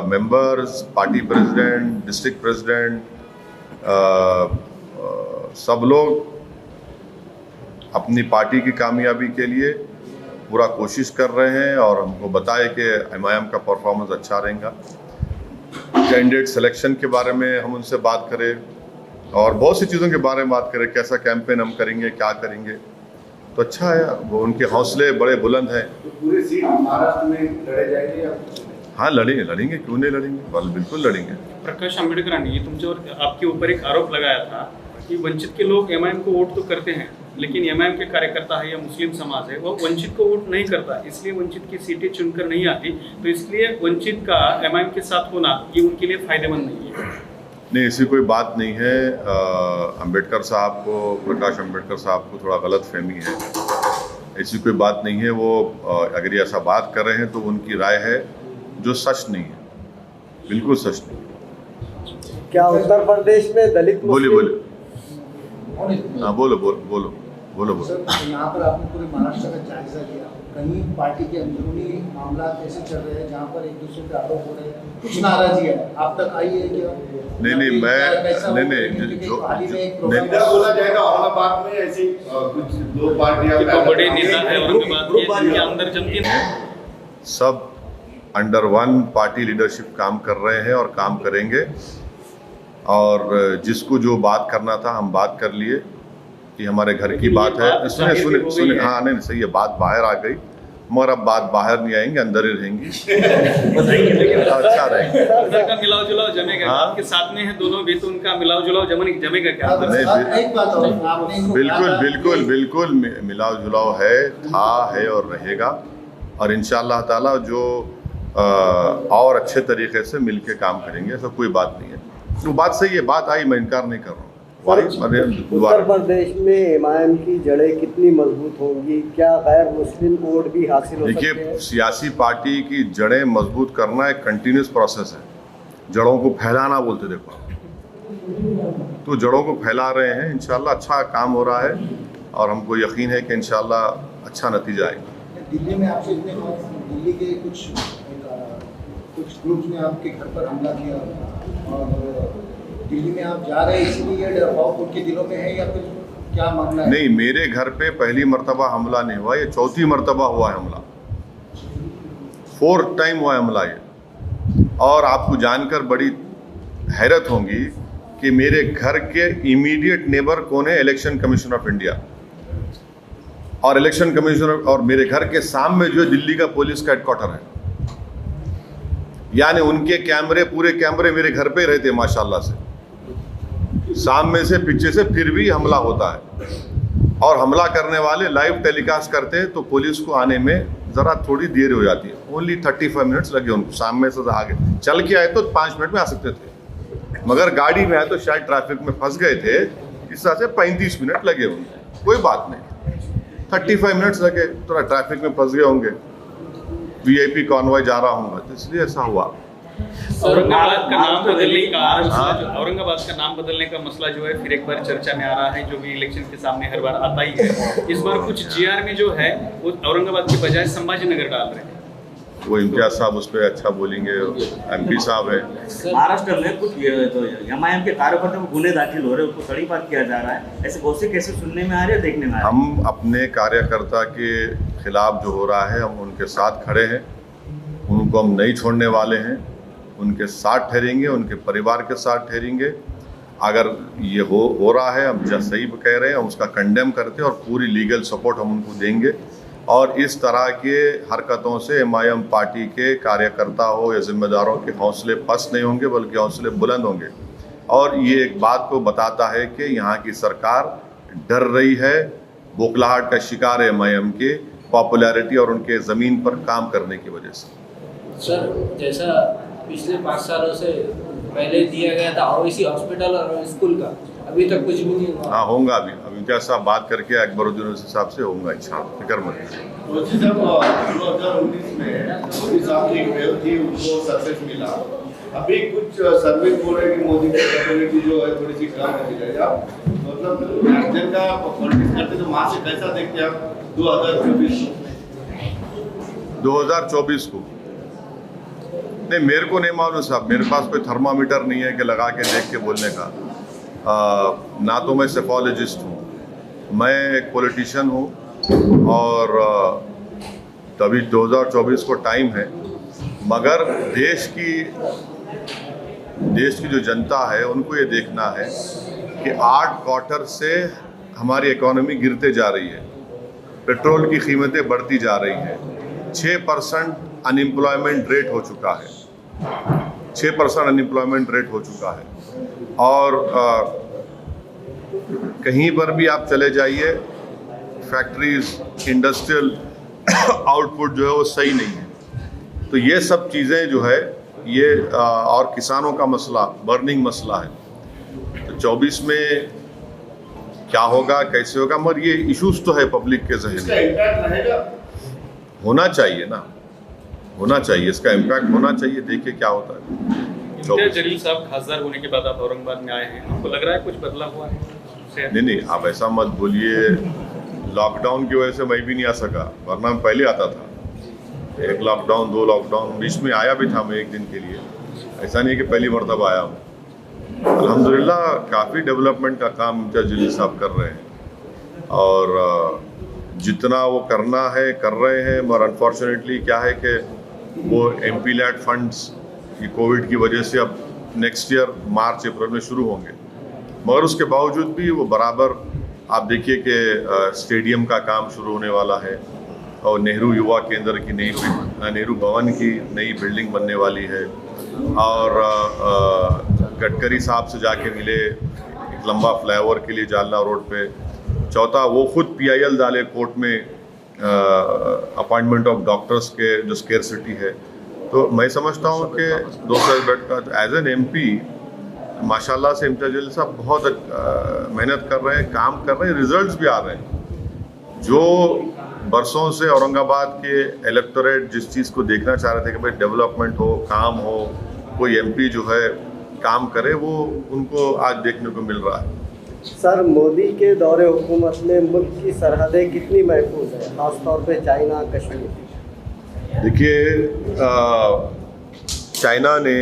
members, party president, district president, सब लोग अपनी पार्टी की कामयाबी के लिए पूरा कोशिश कर रहे हैं, और हमको बताए कि एमआईएम का परफॉर्मेंस अच्छा रहेगा। कैंडिडेट सिलेक्शन के बारे में हम उनसे बात करें, और बहुत सी चीज़ों के बारे में बात करें, कैसा कैंपेन हम करेंगे, क्या करेंगे, तो अच्छा है। वो उनके हौसले बड़े बुलंद हैं। तो पूरी सीट महाराष्ट्र में लड़े जाएंगे या? हाँ लड़ेंगे, क्यों नहीं लड़ेंगे, बिल्कुल लड़ेंगे। प्रकाश आंबेडकरांनी तुमच्यावर आपके ऊपर एक आरोप लगाया था कि वंचित के लोग एमआईएम को वोट तो करते हैं, लेकिन एमआईएम के कार्यकर्ता है या मुस्लिम समाज है वो वंचित को वोट नहीं करता, इसलिए वंचित की सीटें चुनकर नहीं आती, तो इसलिए वंचित का एमआईएम के साथ होना ये उनके लिए फायदेमंद नहीं है। नहीं, ऐसी कोई बात नहीं है। अंबेडकर साहब को, प्रकाश अंबेडकर साहब को थोड़ा गलत फहमी है, ऐसी कोई बात नहीं है। वो अगर ये ऐसा बात कर रहे हैं तो उनकी राय है जो सच नहीं है, बिल्कुल सच नहीं। क्या उत्तर प्रदेश में दलित बोलो हाँ बोलो। सर, यहाँ पर आपने पूरे महाराष्ट्र का जायजा लिया, कहीं पार्टी के अंदरूनी मामला ऐसे चल रहे हैं जहाँ पर एक दूसरे पे आरोप हो रहे हैं, कुछ नाराजगी है, आप तक आई है क्या? नहीं बोला जाएगा औरंगाबाद में ऐसी कुछ दो पार्टियां, बड़े नेता है औरंगाबाद के, जिनके अंदर जमती है। सब अंडर वन पार्टी लीडरशिप काम कर रहे हैं और काम करेंगे, और जिसको जो बात करना था हम बात कर लिए कि हमारे घर की बात है। सुने हाँ नहीं सही है, बात बाहर आ गई, मगर अब बात बाहर नहीं आएंगे, अंदर ही रहेंगी। अच्छा रहेंगे, अंदर का मिलाव जुलाव जमेगा। हाँ? आपके साथ में है दोनों भी, तो उनका मिलाव जुलाव जमेगा क्या? बिल्कुल मिलाव जुलाव है, था, है और रहेगा, और इंशाअल्लाह ताला जो और अच्छे तरीके से मिलके काम करेंगे, ऐसा कोई बात नहीं है। वो बात सही है, बात आई, मैं इनकार नहीं कर रहा हूँ। उत्तर प्रदेश में एमआईएम की जड़ें कितनी मजबूत होंगी? क्या गैर मुस्लिम वोट भी हासिल हो सकते हैं? देखिए, सियासी पार्टी की जड़ें मजबूत करना एक कंटिन्यूस प्रोसेस है। जड़ों को फैलाना बोलते, देखो तो जड़ों को फैला रहे हैं, इंशाल्लाह अच्छा काम हो रहा है, और हमको यकीन है कि इंशाल्लाह अच्छा नतीजा आएगा। दिल्ली में आपसे इतने दिल्ली के कुछ ग्रुप्स ने आपके घर पर हमला किया, और दिल्ली में आप जा रहे हैं इसलिए डर खौफ उनके दिलों में है, या फिर क्या मामला है? नहीं, मेरे घर पे पहली मर्तबा हमला नहीं हुआ, ये चौथी मर्तबा हुआ है हमला, 4th टाइम हुआ है हमला ये। और आपको जानकर बड़ी हैरत होगी कि मेरे घर के इमीडिएट नेबर कौन है? Election commission of India. और इलेक्शन कमीशनर और मेरे घर के सामने जो दिल्ली का पुलिस का हेडक्वार्टर है, यानी उनके कैमरे, पूरे कैमरे मेरे घर पे रहते माशाल्लाह से, सामने से पीछे से, फिर भी हमला होता है। और हमला करने वाले लाइव टेलीकास्ट करते हैं, तो पुलिस को आने में ज़रा थोड़ी देर हो जाती है। ओनली 35 मिनट्स लगे उनको, सामने से आगे चल के आए तो 5 मिनट में आ सकते थे, मगर गाड़ी में आए तो शायद ट्रैफिक में फंस गए थे, इस तरह से 35 मिनट लगे उनको। कोई बात नहीं, 35 मिनट्स लगे, थोड़ा ट्रैफिक में फंस गए होंगे, VIP कॉन्वॉय जा रहा हूँ, तो इसलिए ऐसा हुआ। औरंगाबाद का नाम बदलने का मसला जो है फिर एक बार चर्चा में आ रहा है, जो भी इलेक्शन के सामने हर बार आता ही है। इस बार कुछ GR में जो है वो औरंगाबाद के बजाय संभाजी नगर डाल रहे हैं। वो इम्तियाज साहब उस पर अच्छा बोलेंगे, MP साहब है। महाराष्ट्र में कुछ तो MIM के कार्यकर्ता को गुने दाखिल हो रहे हैं, उनको तड़ीपार किया जा रहा है, ऐसे बहुत से केसेस सुनने में आ रहे हैं, देखने में आ रहे हैं। हम अपने कार्यकर्ता के खिलाफ जो हो रहा है हम उनके साथ खड़े हैं, उनको हम नहीं छोड़ने वाले हैं, उनके साथ ठहरेंगे, उनके परिवार के साथ ठहरेंगे। अगर ये हो रहा है, हम जैसे सही कह रहे हैं, हम उसका कंडेम करते हैं और पूरी लीगल सपोर्ट हम उनको देंगे। और इस तरह के हरकतों से MIM पार्टी के कार्यकर्ता हो या जिम्मेदारों के हौसले पस्त नहीं होंगे, बल्कि हौसले बुलंद होंगे। और ये एक बात को बताता है कि यहाँ की सरकार डर रही है, बौखलाहट का शिकार है MIM के पॉपुलैरिटी और उनके ज़मीन पर काम करने की वजह से। सर, जैसा पिछले 5 सालों से पहले दिया गया था ओवैसी हॉस्पिटल और स्कूल का, अभी तक कुछ भी नहीं हुआ। हाँ, होगा अभी इम्तियाज साहब बात करके अकबरुद्दीन ओवैसी साहब से होगा, अच्छा फिक्र मत करिए। ओवैसी साहब 2019 में मोदी साहब की एक वेव थी, उनको सक्सेस मिला। अभी कुछ सर्वे बोल रहे हैं कि मोदी की कैपेबिलिटी जो है थोड़ी सी कम होती जाएगी। आप मतलब नेशनल का पॉलिटिक्स करते तो वहाँ से कैसा देखते हैं आप 2024 को? नहीं, मेरे को नहीं मालूम साहब, मेरे पास कोई थर्मामीटर नहीं है कि लगा के देख के बोलने का। ना तो मैं सेफोलॉजिस्ट हूँ, मैं एक पॉलिटिशियन हूँ और तभी 2024 को टाइम है। मगर देश की जो जनता है उनको ये देखना है कि 8 क्वार्टर से हमारी इकोनॉमी गिरते जा रही है, पेट्रोल की कीमतें बढ़ती जा रही हैं, 6% अनएम्प्लॉयमेंट रेट हो चुका है, 6% अनएम्प्लॉयमेंट रेट हो चुका है। और कहीं पर भी आप चले जाइए, फैक्ट्रीज, इंडस्ट्रियल आउटपुट जो है वो सही नहीं है। तो ये सब चीज़ें जो है ये और किसानों का मसला, बर्निंग मसला है। तो 24 में क्या होगा, कैसे होगा, मगर ये इश्यूज तो है पब्लिक के जहन में। होना चाहिए ना, होना चाहिए, इसका इम्पैक्ट होना चाहिए। देखिए क्या होता है। इम्तियाज जलील साहब खासदार होने के बाद आप औरंगाबाद में आए हैं, आपको लग रहा है कुछ बदलाव हुआ है? नहीं, आप ऐसा मत बोलिए। लॉकडाउन की वजह से मैं भी नहीं आ सका, वरना मैं पहले आता था। 1 लॉकडाउन, 2 लॉकडाउन, बीच में आया भी था मैं 1 दिन के लिए। ऐसा नहीं कि पहली मरतबा आया हूँ। अल्हम्दुलिल्लाह काफ़ी डेवलपमेंट का काम इम्तियाज जलील साहब कर रहे हैं और जितना वो करना है कर रहे हैं। मगर अनफॉर्चुनेटली क्या है कि वो MP लैड फंड्स ये कोविड की वजह से अब नेक्स्ट ईयर मार्च अप्रैल में शुरू होंगे। मगर उसके बावजूद भी वो बराबर, आप देखिए कि स्टेडियम का काम शुरू होने वाला है और नेहरू युवा केंद्र की नेहरू भवन की नई बिल्डिंग बनने वाली है। और गडकरी साहब से जाके मिले एक लंबा फ्लाईओवर के लिए जालना रोड पे। चौथा, वो खुद PIL डाले कोर्ट में अपॉइंटमेंट ऑफ डॉक्टर्स के जो स्केर्सिटी है। तो मैं समझता हूँ कि 200 बेड का एज एन MP माशाल्लाह से इम्तियाज जलील साहब बहुत मेहनत कर रहे हैं, काम कर रहे हैं, रिजल्ट्स भी आ रहे हैं। जो बरसों से औरंगाबाद के इलेक्टोरेट जिस चीज़ को देखना चाह रहे थे कि भाई डेवलपमेंट हो, काम हो, कोई MP जो है काम करे, वो उनको आज देखने को मिल रहा है। सर, मोदी के दौरे हुकूमत में मुल्क की सरहदें कितनी महफूज है, खासतौर पे चाइना, कश्मीर? देखिए, चाइना ने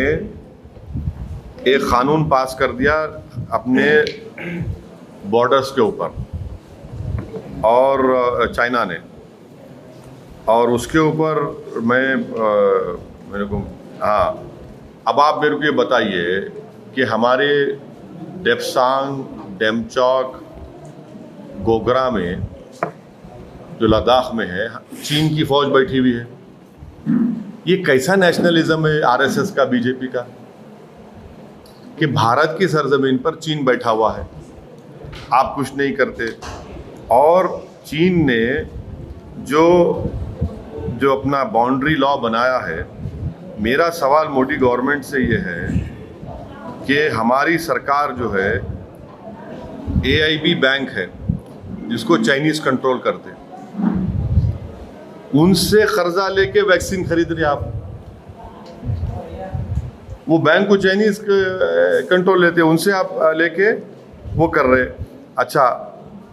एक क़ानून पास कर दिया अपने बॉर्डर्स के ऊपर, और चाइना ने, और उसके ऊपर मेरे को अब आप मेरे को ये बताइए कि हमारे डेप्सांग, डेमचौक, गोगरा में जो लद्दाख में है, चीन की फ़ौज बैठी हुई है। ये कैसा नेशनलिज्म है RSS का, BJP का, कि भारत की सरजमीन पर चीन बैठा हुआ है, आप कुछ नहीं करते। और चीन ने जो अपना बाउंड्री लॉ बनाया है, मेरा सवाल मोदी गवर्नमेंट से ये है कि हमारी सरकार जो है, AIB बैंक है जिसको चाइनीज़ कंट्रोल करते, उनसे कर्जा लेके वैक्सीन खरीद रहे आप। वो बैंक को चाइनीज़ कंट्रोल लेते, उनसे आप लेके वो कर रहे। अच्छा,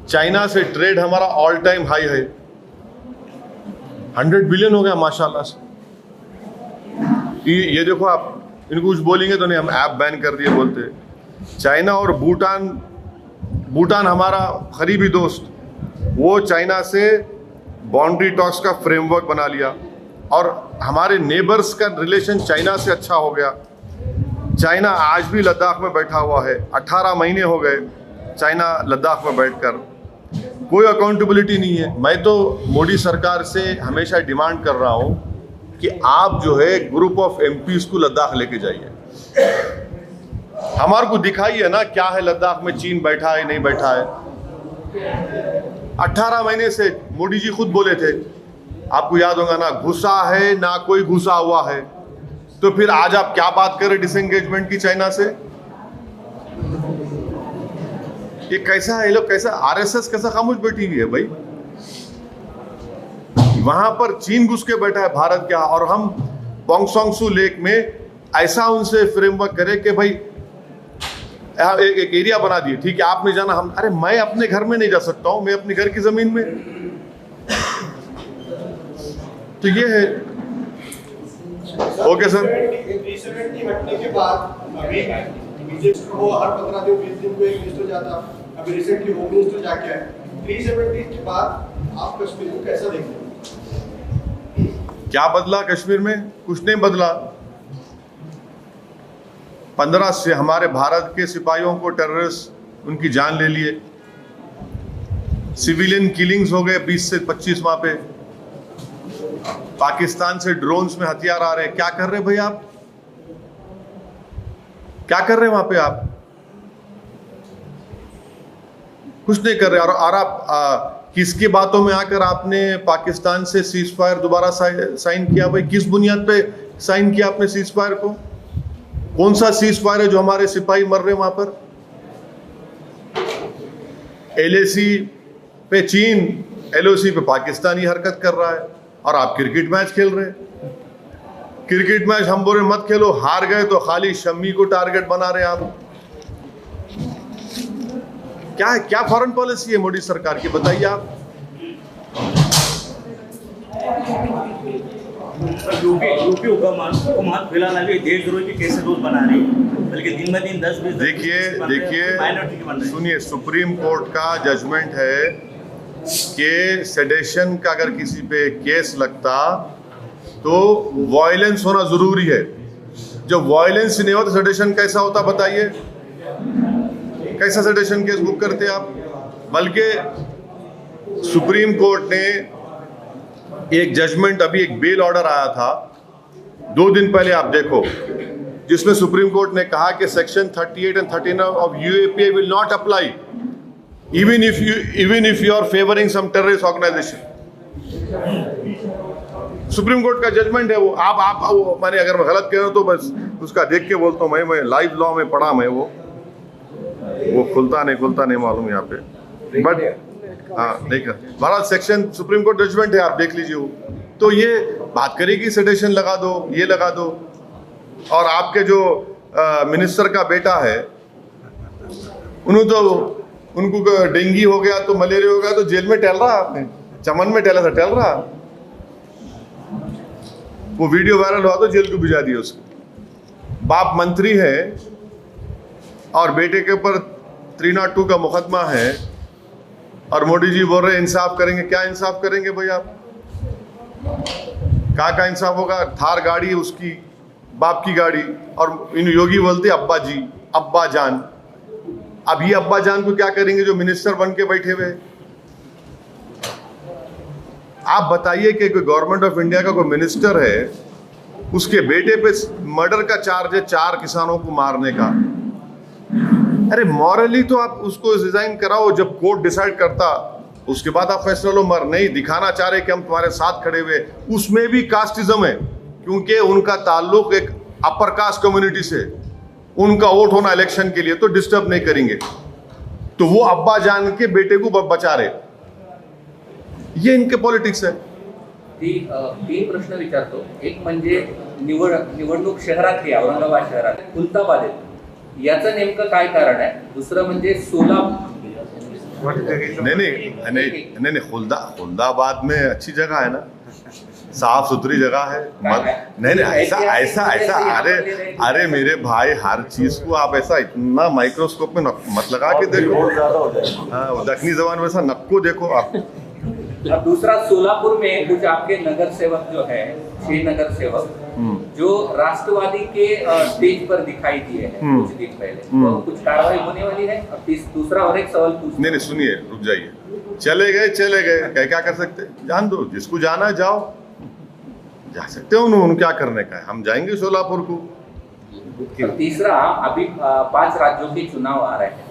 चाइना से ट्रेड हमारा ऑल टाइम हाई है, 100 बिलियन हो गया माशाल्लाह से। ये देखो, आप इनको कुछ बोलेंगे तो नहीं, हम ऐप बैन कर दिए बोलते। चाइना और भूटान हमारा करीबी दोस्त, वो चाइना से बाउंड्री टॉक्स का फ्रेमवर्क बना लिया और हमारे नेबर्स का रिलेशन चाइना से अच्छा हो गया। चाइना आज भी लद्दाख में बैठा हुआ है, 18 महीने हो गए चाइना लद्दाख में बैठकर, कोई अकाउंटेबिलिटी नहीं है। मैं तो मोदी सरकार से हमेशा डिमांड कर रहा हूँ कि आप जो है ग्रुप ऑफ एमपीज को लद्दाख लेके जाइए, हमारे को दिखाइए ना क्या है लद्दाख में, चीन बैठा है नहीं बैठा है। 18 महीने से मोदी जी खुद बोले थे, आपको याद होगा ना, घुसा है ना कोई घुसा हुआ है। तो फिर आज आप क्या बात करें डिसएंगेजमेंट की चाइना से? ये कैसा है, ये लोग कैसा, आरएसएस कैसा खामोश बैठी हुई है भाई? वहां पर चीन घुस के बैठा है भारत क्या, और हम पोंगसोंगसू लेक में ऐसा उनसे फ्रेमवर्क करें कि भाई एक एरिया बना दिए, ठीक है आप नहीं जाना, हम, अरे मैं अपने घर में नहीं जा सकता हूं, मैं अपने घर की जमीन में। तो ये है। Okay sir. 370 हटने के बाद अभी बीजेपी को हर 15 दिन 20 दिन को एक मिनिस्टर जाता, अभी रिसेंटली होम मिनिस्टर जाके आए। 370 के बाद आप कश्मीर को कैसा देखते हैं? क्या बदला कश्मीर में? कुछ नहीं बदला। 15 से हमारे भारत के सिपाहियों को टेररिस्ट उनकी जान ले लिए, सिविलियन किलिंग्स हो गए 20 से 25 वहां पे। पाकिस्तान से ड्रोन्स में हथियार आ रहे हैं, क्या कर रहे भाई आप? क्या कर रहे हैं वहां पे आप? कुछ नहीं कर रहे। और आप किसकी बातों में आकर आपने पाकिस्तान से सीज फायर दोबारा साइन किया भाई? किस बुनियाद पे साइन किया आपने सीज फायर को? कौन सा सीज फायर है जो हमारे सिपाही मर रहे वहां पर? एलएसी पे चीन, एलओसी पे पाकिस्तानी हरकत कर रहा है, और आप क्रिकेट मैच खेल रहे हैं। क्रिकेट मैच हम बोले मत खेलो, हार गए तो खाली शम्मी को टारगेट बना रहे आप। क्या है, क्या फॉरेन पॉलिसी है मोदी सरकार की, बताइए आप। यूपी हुकूमत फिलहाल अभी देशद्रोही के केसेस रोज बना रही है, बल्कि दिन ब दिन 10-20 देखिए सुनिए, सुप्रीम कोर्ट का जजमेंट है कि सेडेशन का अगर किसी पे केस लगता तो वायलेंस होना जरूरी है। जब वायलेंस नहीं हो तो सेडेशन कैसा होता बताइए? कैसा सेडेशन केस बुक करते आप? बल्कि सुप्रीम कोर्ट ने एक जजमेंट, अभी एक बेल ऑर्डर आया था 2 दिन पहले, आप देखो, जिसमें सुप्रीम कोर्ट ने कहा कि section 38 and 39 of UAPA will not apply even if you are favoring some terrorist organization। Supreme court का जजमेंट है वो। आप वो, मैंने अगर मैं गलत कह रहा हूं तो बस उसका देख के बोलता हूं, मैं लाइव लॉ में पढ़ा, मैं वो खुलता नहीं मालूम यहाँ पे, बट हाँ नहीं कर Bharat section Supreme Court judgment है, आप देख लीजिए वो। तो ये बात करेगी सेडेशन लगा दो, ये लगा दो। और आपके जो मिनिस्टर का बेटा है, उनको डेंगू हो गया तो मलेरिया हो गया तो जेल में टहल रहा, आपने चमन में टहला था, टहल रहा। वो वीडियो वायरल हुआ तो जेल को भिजा दिया उसको। बाप मंत्री है और बेटे के ऊपर 302 का मुकदमा है, और मोदी जी बोल रहे इंसाफ करेंगे। क्या इंसाफ करेंगे भाई आप? का इंसाफ होगा? थार गाड़ी उसकी, बाप की गाड़ी, और इन योगी बोलते अब्बा जी, अब्बा जान। अब ये अब्बा जान को क्या करेंगे जो मिनिस्टर बन के बैठे हुए? आप बताइए कि कोई गवर्नमेंट ऑफ इंडिया का कोई मिनिस्टर है, उसके बेटे पे मर्डर का चार्ज है, 4 किसानों को मारने का। अरे मॉरली तो आप उसको रिजाइन कराओ, जब कोर्ट डिसाइड करता उसके बाद आप फैसला लो। मर नहीं दिखाना चाह रहे कि हम तुम्हारे साथ खड़े हुए, उसमें भी कास्टिज्म है, क्योंकि उनका ताल्लुक एक अपर कास्ट कम्युनिटी से, उनका वोट होना इलेक्शन के लिए, तो डिस्टर्ब नहीं करेंगे। तो वो अब्बा जान के बेटे को बचा रहे, ये इनके पॉलिटिक्स है। तीन प्रश्न विचारतो। एक म्हणजे निवडणूक शहरातली, औरंगाबाद शहरात खुलताबाद आहे, याचं नेमकं काय कारण आहे? दुसरं म्हणजे नहीं खुलदाबाद में अच्छी जगह है ना, साफ सुथरी जगह है। नहीं ऐसा ऐसा ऐसा अरे मेरे भाई, हर चीज को आप ऐसा इतना माइक्रोस्कोप में मत लगा के देखो। हाँ, दक्षिणी जबान वैसा नक्को देखो आप। अब दूसरा, सोलापुर में कुछ आपके नगर सेवक जो है, 6 नगर सेवक जो राष्ट्रवादी के स्टेज पर दिखाई दिए हैं कुछ दिन पहले, तो कुछ कार्रवाई होने वाली है? अब दूसरा और एक सवाल पूछ। नहीं सुनिए, रुक जाइए। चले गए क्या कर सकते, जान दो, जिसको जाना जाओ, जा सकते हो। उन्होंने क्या करने का है, हम जाएंगे सोलापुर को। तीसरा, अभी 5 राज्यों के चुनाव आ रहे हैं,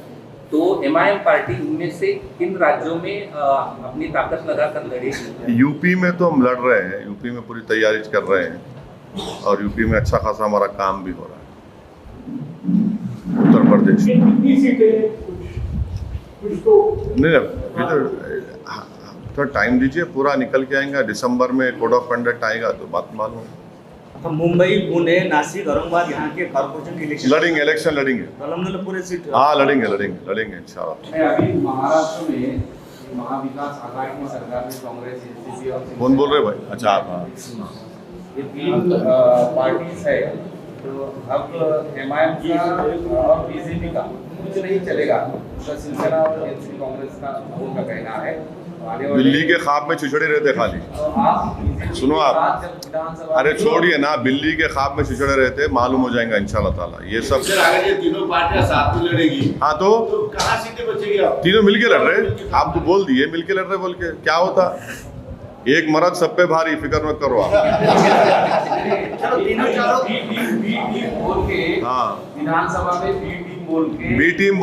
तो MIM पार्टी उनमें से किन राज्यों में अपनी ताकत लगाकर लड़ेगी? यूपी में तो हम लड़ रहे हैं, यूपी में पूरी तैयारी कर रहे हैं और यूपी में अच्छा खासा हमारा काम भी हो रहा है। उत्तर प्रदेश नहीं, थोड़ा टाइम दीजिए, पूरा निकल के आएगा। दिसंबर में कोड ऑफ कंडक्ट आएगा तो बात मालूम। तो मुंबई, पुणे, नासिक, औरंगाबाद यहाँ के कॉर्पोरेशन के इलेक्शन लड़ेंगे। पूरे सीट। हाँ, लड़ेंगे इंशाल्लाह। अभी महाराष्ट्र में महाविकास आघाड़ी की सरकार में कांग्रेस, एनसीपी और कौन बोल रहे भाई? अच्छा आप, ये 3 पार्टीज है, तो अब MIM का और बीजेपी का कुछ नहीं चलेगा। तो शिवसेना और एनसीपी कांग्रेस का उनका कहना है बिल्ली के ख्वाब में छिछड़े रहते खाली। सुनो आप, अरे छोड़िए ना, बिल्ली के ख्वाब में छिछड़े रहते, मालूम हो जाएगा इंशाल्लाह ताला ये सब। अगर ये तीनों पार्टियां साथ में लड़ेगी, हाँ तो कहाँ सीटें बचेगी? आप तीनों मिलके लड़ रहे, आप तो बोल दिए मिलके लड़ रहे बोल के, क्या होता? एक मर्द सब पे भारी, फिक्र मत करो आप। हाँ, विधानसभा में बी टीम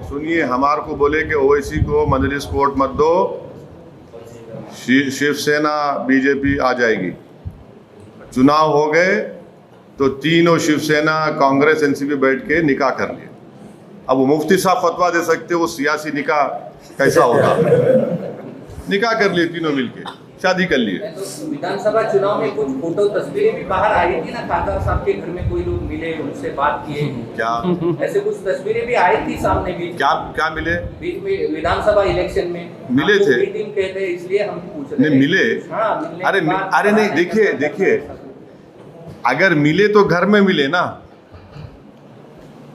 सुनिए, हमारे को बोले कि ओवैसी को मजलिस कोर्ट मत दो, शिवसेना बीजेपी आ जाएगी। चुनाव हो गए तो तीनों शिवसेना कांग्रेस एनसीपी बैठ के निकाह कर लिए। अब वो मुफ्ती साहब फतवा दे सकते, वो सियासी निकाह कैसा होगा? निकाह कर लिए तीनों मिलके, शादी कर लिए। तो विधानसभा चुनाव में कुछ फोटो तस्वीरें भी बाहर आई थी ना, खादर साहब के घर में कोई लोग मिले, उनसे बात किए क्या? ऐसे कुछ तस्वीरें भी आई थी सामने भी। क्या मिले? बीच में विधानसभा इलेक्शन में मिले थे, मीटिंग कहते हैं, इसलिए हम पूछ रहे नहीं मिले। अरे नहीं, देखिए अगर मिले तो घर में मिले ना,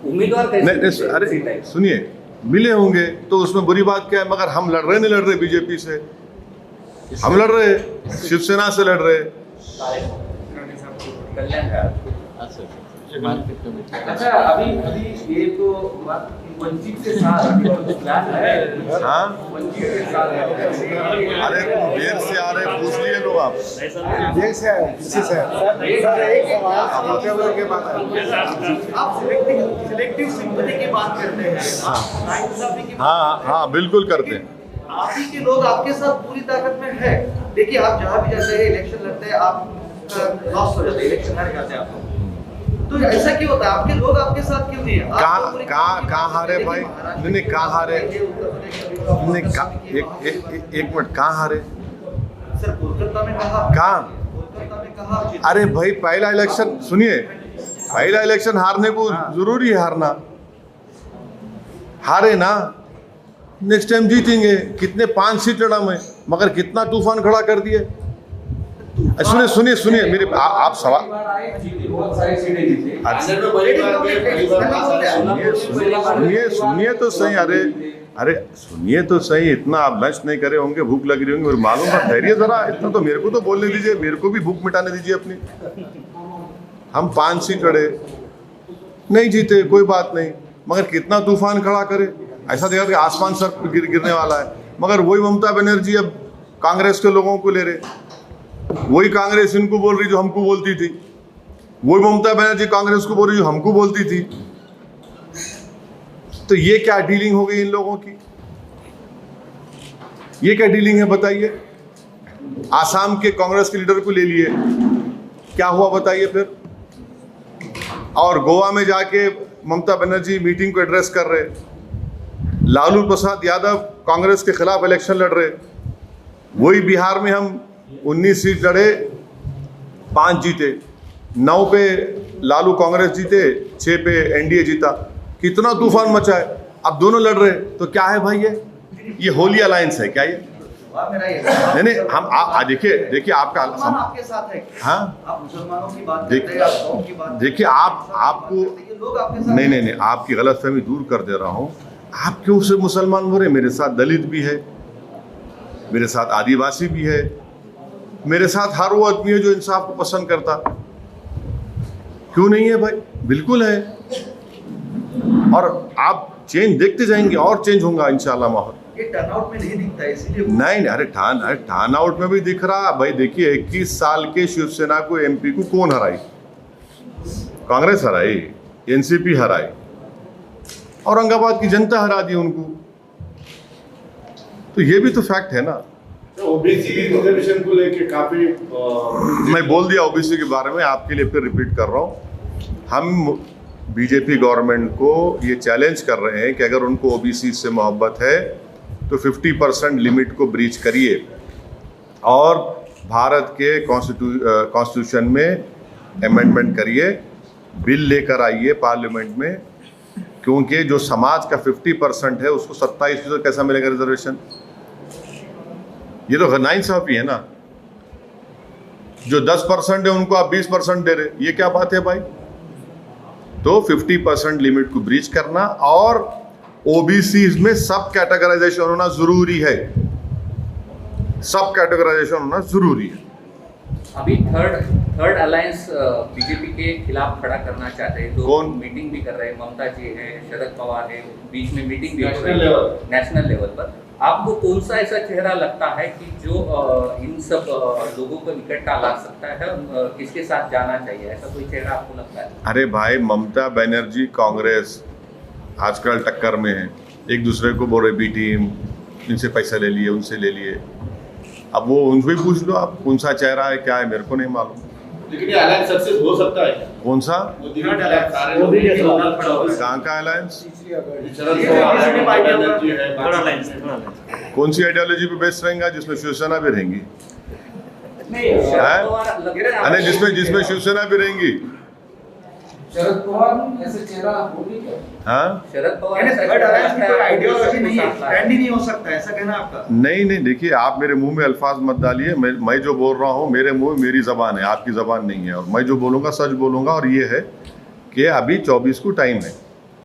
उम्मीदवार कैसे? अरे सुनिए, मिले होंगे तो उसमें बुरी बात क्या है? मगर हम लड़ रहे बीजेपी से, हम लड़ रहे शिवसेना से लड़ रहे। अच्छा, अभी ये तो वंचित के साथ हाँ, अरे देर से आ रहे, पूछ लिए लोग आप। देर से आए, किसी से सिलेक्टिव सिंपैथी की बात करते हैं। हाँ बिल्कुल करते हैं। आप ही के लोग आपके साथ पूरी ताकत में है। देखिए, आप जहाँ भी जाते हैं, इलेक्शन लड़ते हैं, आप लॉस हो जाते हैं, इलेक्शन हार जाते हैं आप लोग। तो ऐसा क्यों होता है? आपके लोग आपके साथ क्यों नहीं है? कहाँ हारे भाई? नहीं कहाँ हारे? एक मिनट, कहाँ हारे? सर, कोलकाता में कहा। कहाँ? अरे भाई, पहला इलेक्शन सुनिए, पहला इलेक्शन हारने को जरूरी है हारना, हारे ना, नेक्स्ट टाइम जीतेंगे। कितने 5 सीट लड़ा मैं, मगर कितना तूफान खड़ा कर दिए। सुनिए मेरे आप सवाल सुनिए तो सही। अरे सुनिए तो सही, इतना आप लंच नहीं करे होंगे, भूख लग रही होंगी, और मालूम है, धैर्य जरा, इतना तो मेरे को तो बोलने दीजिए, मेरे को भी भूख मिटाने दीजिए अपनी। हम 5 सीट लड़े, नहीं जीते, कोई बात नहीं, मगर कितना तूफान खड़ा करे। ऐसा देखा कि आसमान सर गिरने वाला है, मगर वही ममता बनर्जी अब कांग्रेस के लोगों को ले रहे, वही कांग्रेस इनको बोल रही जो हमको बोलती थी, वही ममता बनर्जी कांग्रेस को बोल रही जो हमको बोलती थी। तो ये क्या डीलिंग हो गई इन लोगों की? ये क्या डीलिंग है बताइए? आसाम के कांग्रेस के लीडर को ले लिए, क्या हुआ बताइए फिर? और गोवा में जाके ममता बनर्जी मीटिंग को एड्रेस कर रहे, लालू प्रसाद यादव कांग्रेस के खिलाफ इलेक्शन लड़ रहे, वही बिहार में हम 19 सीट लड़े, 5 जीते, 9 पे लालू कांग्रेस जीते, 6 पे एनडीए जीता। कितना तूफान मचा है। अब दोनों लड़ रहे, तो क्या है भाई? ये होली अलायंस है क्या? ये सवाल मेरा ये नहीं हम देखिए आपका आपके साथ है। हाँ, आप मुसलमानों की बात करते हैं, आप कौम की बात देखिए आपको लोग आपके साथ नहीं आपकी गलतफहमी दूर कर दे रहा हूँ। आप क्यों से मुसलमान हो रहे? मेरे साथ दलित भी है, मेरे साथ आदिवासी भी है, मेरे साथ हर वो आदमी है जो इंसाफ को पसंद करता। क्यों नहीं है भाई? बिल्कुल है। और आप चेंज देखते जाएंगे और चेंज होगा इंशाल्लाह माहौल। ये टर्नआउट में नहीं दिखता है इसीलिए नहीं, अरे टर्न आउट में भी दिख रहा भाई। देखिए 21 साल के शिवसेना को एमपी को कौन हराई? कांग्रेस हराई, एनसीपी हराई, औरंगाबाद की जनता हरा दी उनको। तो ये भी तो फैक्ट है ना। ओबीसी रिजर्वेशन को लेके काफी मैं बोल दिया ओबीसी के बारे में, आपके लिए फिर रिपीट कर रहा हूँ। हम बीजेपी गवर्नमेंट को ये चैलेंज कर रहे हैं कि अगर उनको ओबीसी से मोहब्बत है तो 50% लिमिट को ब्रीच करिए और भारत के कॉन्स्टिट्यूशन में अमेंडमेंट करिए, बिल लेकर आइए पार्लियामेंट में। क्योंकि जो समाज का 50% है उसको 27% कैसा मिलेगा रिजर्वेशन? ये तो नाइंसाफी है ना। जो 10% है उनको आप 20% दे रहे, ये क्या बात है भाई? तो 50% लिमिट को ब्रीच करना और ओबीसी में सब कैटेगराइजेशन होना जरूरी है। सब कैटेगराइजेशन होना जरूरी है। अभी थर्ड अलायंस बीजेपी के खिलाफ खड़ा करना चाहते हैं, तो कौन? मीटिंग भी कर रहे हैं। ममता जी हैं, शरद पवार है, बीच में मीटिंग भी हो रही है नेशनल लेवल पर। आपको कौन सा ऐसा चेहरा लगता है कि जो इन सब लोगों को इकट्ठा ला सकता है? किसके साथ जाना चाहिए, ऐसा कोई चेहरा आपको लगता है? अरे भाई, ममता बनर्जी कांग्रेस आजकल टक्कर में है, एक दूसरे को बोल रहे बी टीम, इनसे पैसा ले लिए, उनसे ले लिए। अब वो उनसे भी पूछ लो आप कौन सा चेहरा है, क्या है, मेरे को नहीं मालूम। लेकिन ये अलायंस सक्सेस हो सकता है। कौन सा? कहाँ का अलायंस? कौन सी आइडियोलॉजी पे बेस्ड रहेगा? जिसमें शिवसेना भी रहेंगी, अरे जिसमें शिवसेना भी रहेंगी। शरद पवार ऐसे चेहरा होगी क्या? हाँ, शरद पवार आइडियोलॉजी नहीं है, ट्रेंड ही नहीं हो सकता, ऐसा कहना आपका? नहीं, देखिए आप मेरे मुंह में अल्फाज मत डालिए। मैं जो बोल रहा हूँ मेरे मुंह में मेरी ज़बान है, आपकी ज़बान नहीं है। और मैं जो बोलूँगा सच बोलूँगा। और ये है कि अभी 24 को टाइम है।